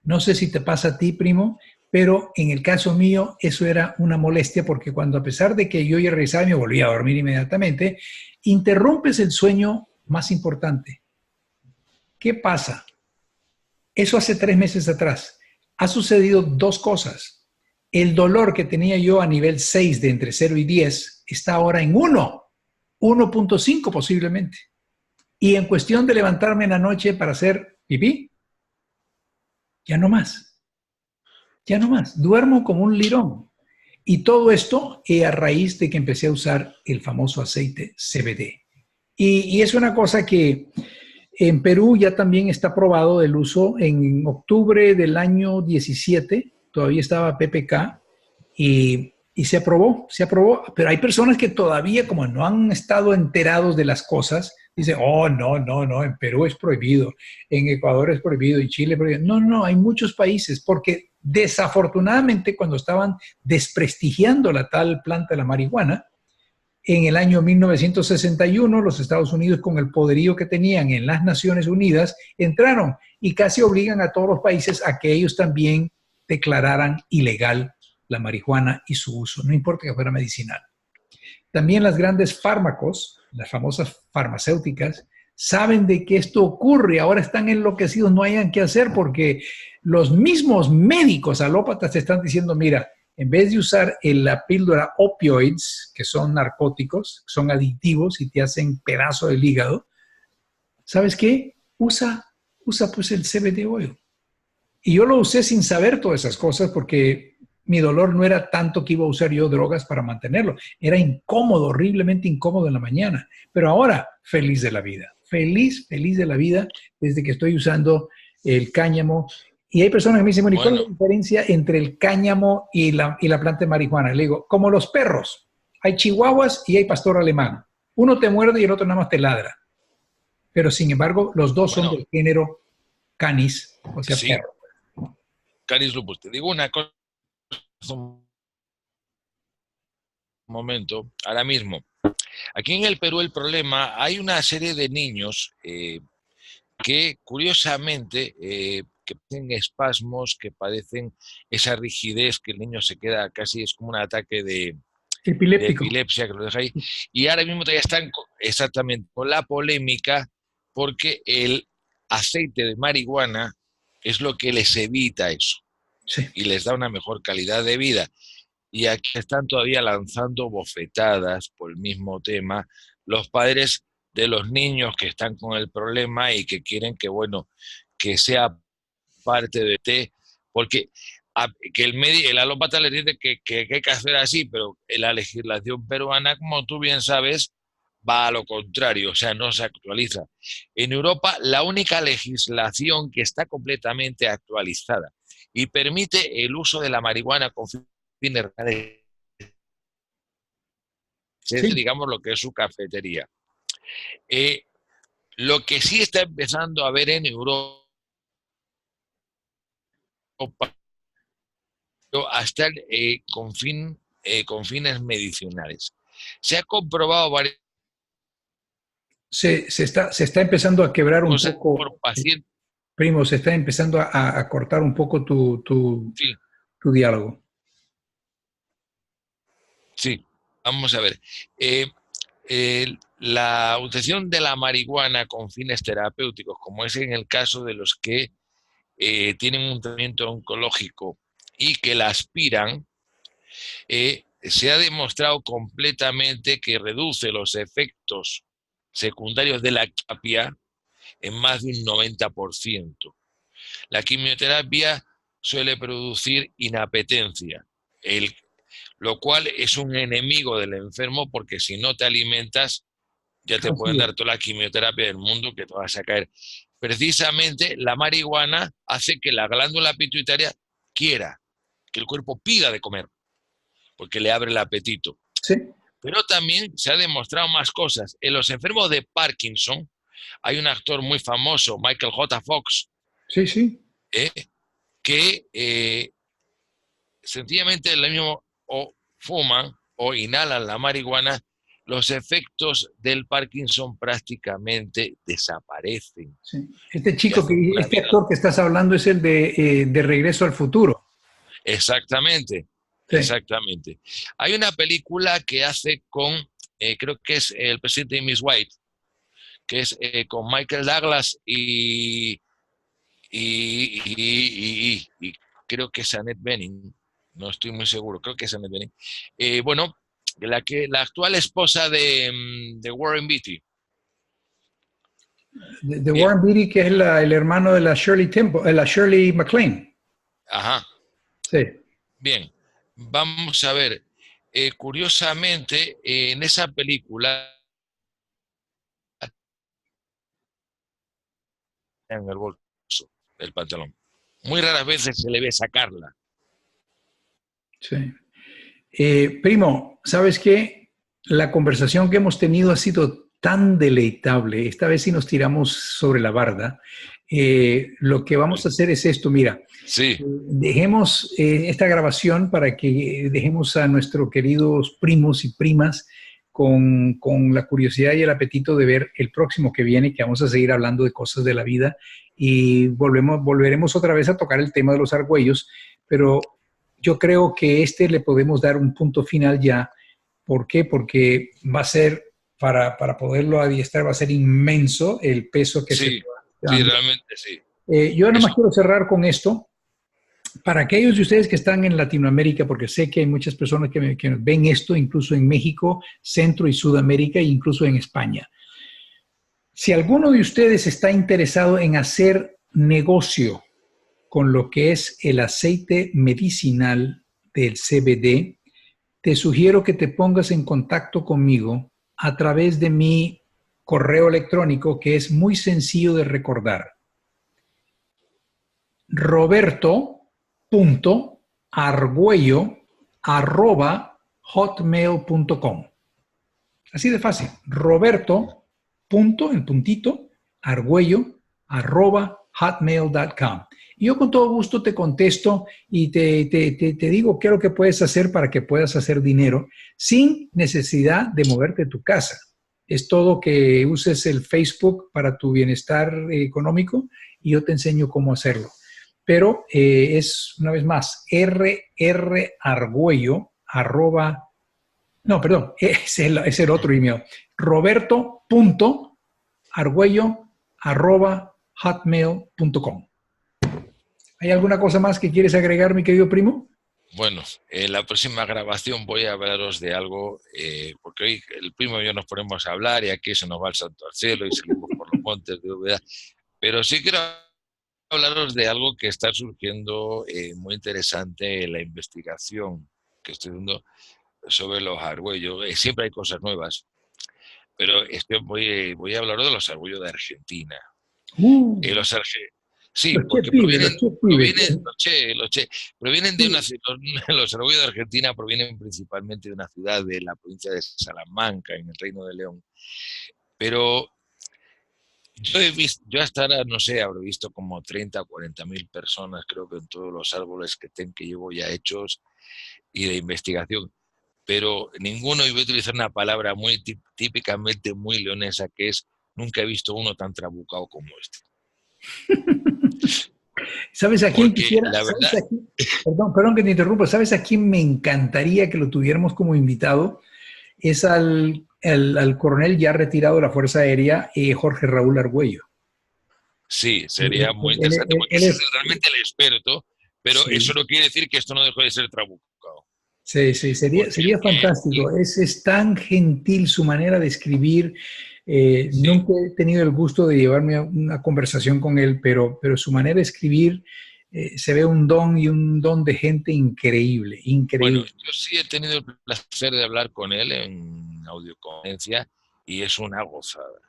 No sé si te pasa a ti, primo, pero en el caso mío eso era una molestia porque cuando a pesar de que yo ya regresaba y me volvía a dormir inmediatamente, interrumpes el sueño más importante. ¿Qué pasa? Eso hace 3 meses atrás. Ha sucedido 2 cosas. El dolor que tenía yo a nivel 6 de entre 0 y 10 está ahora en 1.5 posiblemente. Y en cuestión de levantarme en la noche para hacer pipí, ya no más. Ya no más. Duermo como un lirón. Y todo esto a raíz de que empecé a usar el famoso aceite CBD. Y es una cosa que en Perú ya también está aprobado el uso. En octubre del año 17, todavía estaba PPK, y se aprobó, pero hay personas que todavía, como no han estado enterados de las cosas, dicen, oh, no, en Perú es prohibido, en Ecuador es prohibido, en Chile es prohibido. No, hay muchos países, porque desafortunadamente cuando estaban desprestigiando la tal planta de la marihuana, en el año 1961, los Estados Unidos, con el poderío que tenían en las Naciones Unidas, entraron y casi obligan a todos los países a que ellos también declararan ilegal la marihuana y su uso, no importa que fuera medicinal. También las grandes fármacos, las famosas farmacéuticas, saben de que esto ocurre, ahora están enloquecidos, no hayan qué hacer porque los mismos médicos alópatas te están diciendo, mira, en vez de usar la píldora opioides, que son narcóticos, son adictivos y te hacen pedazo del hígado, ¿sabes qué? Usa pues el CBD oil. Y yo lo usé sin saber todas esas cosas porque mi dolor no era tanto que iba a usar yo drogas para mantenerlo. Era incómodo, horriblemente incómodo en la mañana. Pero ahora, feliz de la vida. feliz, feliz de la vida desde que estoy usando el cáñamo. Y hay personas que me dicen, bueno, ¿y cuál es la diferencia entre el cáñamo y la planta de marihuana? Le digo, como los perros, hay chihuahuas y hay pastor alemán. Uno te muerde y el otro nada más te ladra. Pero sin embargo, los dos son del género canis, o sea, sí, perro. Canis lupus. Te digo una cosa, un momento, ahora mismo. Aquí en el Perú el problema, hay una serie de niños que curiosamente que tienen espasmos, que padecen esa rigidez, que el niño se queda casi, es como un ataque de epilepsia, que lo deja ahí. Y ahora mismo todavía están exactamente con la polémica porque el aceite de marihuana es lo que les evita eso. Sí. Y les da una mejor calidad de vida. Y aquí están todavía lanzando bofetadas por el mismo tema los padres de los niños que están con el problema y que quieren que, bueno, que sea parte de té, porque que el alópata le dice que hay que hacer así, pero la legislación peruana, como tú bien sabes, va a lo contrario, o sea, no se actualiza. En Europa, la única legislación que está completamente actualizada y permite el uso de la marihuana con fines reales, Sí. digamos, lo que es su cafetería. Lo que sí está empezando a ver en Europa, hasta con fines medicinales. Se ha comprobado varias Se está empezando a quebrar un cosas poco, por pacientes. primo, se está empezando a cortar un poco tu diálogo. Sí, vamos a ver. La utilización de la marihuana con fines terapéuticos, como es en el caso de los que tienen un tratamiento oncológico y que la aspiran, se ha demostrado completamente que reduce los efectos secundarios de la quimioterapia en más de un 90%. La quimioterapia suele producir inapetencia, lo cual es un enemigo del enfermo porque si no te alimentas, ya te pueden dar toda la quimioterapia del mundo que te vas a caer. Precisamente la marihuana hace que la glándula pituitaria quiera, que el cuerpo pida de comer, porque le abre el apetito. Sí. Pero también se ha demostrado más cosas. En los enfermos de Parkinson, hay un actor muy famoso, Michael J. Fox, sí, sí. Que sencillamente lo mismo o fuman o inhalan la marihuana, los efectos del Parkinson prácticamente desaparecen. Sí. Este actor que estás hablando es el de Regreso al Futuro. Exactamente, sí. Exactamente. Hay una película que hace con, creo que es el presidente de Miss White, que es con Michael Douglas y creo que es Annette Bening, no estoy muy seguro, creo que es Annette Bening. Bueno, la actual esposa de Warren Beatty. De Warren Beatty, que es el hermano de la Shirley Temple, la Shirley MacLaine. Ajá. Sí. Bien, vamos a ver. Curiosamente, en esa película, en el bolso del pantalón, muy raras veces se le ve sacarla. Sí. Primo, ¿sabes qué? La conversación que hemos tenido ha sido tan deleitable. Esta vez sí nos tiramos sobre la barda. Lo que vamos a hacer es esto, mira. Sí. Dejemos esta grabación para que dejemos a nuestros queridos primos y primas con la curiosidad y el apetito de ver el próximo que viene, que vamos a seguir hablando de cosas de la vida y volveremos otra vez a tocar el tema de los argüellos, pero yo creo que le podemos dar un punto final ya. ¿Por qué? Porque va a ser, para poderlo adiestrar, va a ser inmenso el peso que sí, se sí, realmente sí. Yo nada más quiero cerrar con esto. Para aquellos de ustedes que están en Latinoamérica, porque sé que hay muchas personas que ven esto, incluso en México, Centro y Sudamérica, e incluso en España. Si alguno de ustedes está interesado en hacer negocio con lo que es el aceite medicinal del CBD, te sugiero que te pongas en contacto conmigo a través de mi correo electrónico que es muy sencillo de recordar. roberto.arguello@hotmail.com. Así de fácil. Roberto.arguello@hotmail.com. Y yo con todo gusto te contesto y te digo qué es lo que puedes hacer para que puedas hacer dinero sin necesidad de moverte de tu casa. Es todo que uses el Facebook para tu bienestar económico y yo te enseño cómo hacerlo. Pero es, una vez más, rrargüello, no, perdón, es el otro email. roberto.arguello@hotmail.com. ¿Hay alguna cosa más que quieres agregar, mi querido primo? Bueno, en la próxima grabación voy a hablaros de algo, porque hoy el primo y yo nos ponemos a hablar y aquí se nos va el santo al cielo y seguimos por los montes de Úbeda, pero sí quiero hablaros de algo que está surgiendo muy interesante en la investigación que estoy haciendo sobre los argüellos. Siempre hay cosas nuevas, pero voy a hablaros de los argüellos de Argentina. Sí, porque provienen de una los argüellos de Argentina provienen principalmente de una ciudad de la provincia de Salamanca, en el Reino de León. Pero yo hasta ahora, no sé, habré visto como 30 o 40.000 personas, creo que en todos los árboles que llevo ya hechos y de investigación. Pero ninguno, y voy a utilizar una palabra muy típicamente muy leonesa, que es, nunca he visto uno tan trabucado como este. ¿Sabes a quién quisiera? Perdón que te interrumpa. ¿Sabes a quién me encantaría que lo tuviéramos como invitado? Es al coronel ya retirado de la Fuerza Aérea, Jorge Raúl Argüello. Sí, sería muy interesante, porque ese es realmente el experto, pero sí, eso no quiere decir que esto no dejó de ser trabucado. Sí, sería fantástico. Es tan gentil su manera de escribir. Sí. Nunca he tenido el gusto de llevarme a una conversación con él, pero su manera de escribir se ve un don de gente increíble. Bueno, yo sí he tenido el placer de hablar con él en audioconferencia y es una gozada.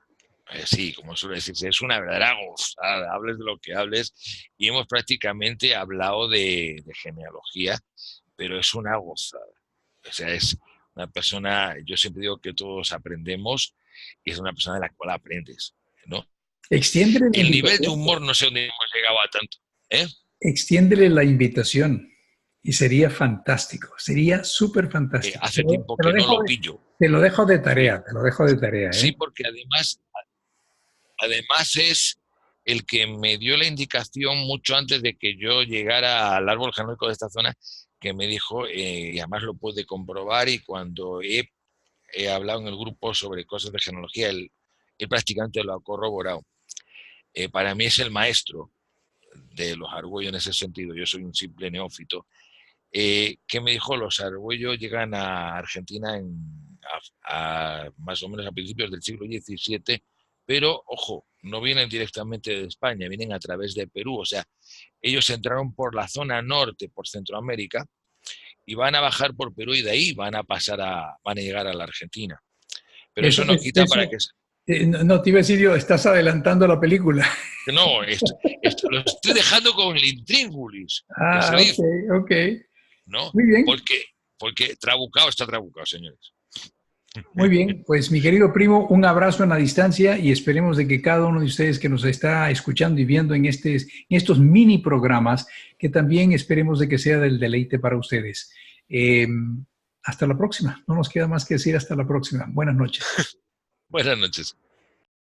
Sí, como suele decirse, es una verdadera gozada, hables de lo que hables, y hemos prácticamente hablado de genealogía, pero es una gozada. O sea, es una persona, yo siempre digo que todos aprendemos, y es una persona de la cual aprendes, ¿no? Extiéndele el nivel de humor, no sé dónde hemos llegado a tanto, ¿eh? Extiéndele la invitación y sería fantástico, sería súper fantástico. Hace tiempo que no lo pillo. Te lo dejo de tarea, te lo dejo de tarea. Sí, porque además es el que me dio la indicación mucho antes de que yo llegara al árbol genealógico de esta zona, que me dijo, y además lo pude comprobar, y cuando he hablado en el grupo sobre cosas de genealogía, él prácticamente lo ha corroborado. Para mí es el maestro de los argüellos en ese sentido, yo soy un simple neófito, que me dijo, los argüellos llegan a Argentina más o menos a principios del siglo XVII, pero, ojo, no vienen directamente de España, vienen a través de Perú. O sea, ellos entraron por la zona norte, por Centroamérica, y van a bajar por Perú y de ahí van a llegar a la Argentina. Pero eso no quita para que... No, te iba a decir yo, estás adelantando la película. No, esto lo estoy dejando con el intríngulis. Ah, ok. ¿No? Muy bien. Porque trabucado está trabucado, señores. Muy bien, pues mi querido primo, un abrazo en la distancia y esperemos de que cada uno de ustedes que nos está escuchando y viendo en estos mini programas, que también esperemos de que sea del deleite para ustedes. Hasta la próxima, no nos queda más que decir hasta la próxima. Buenas noches. Buenas noches.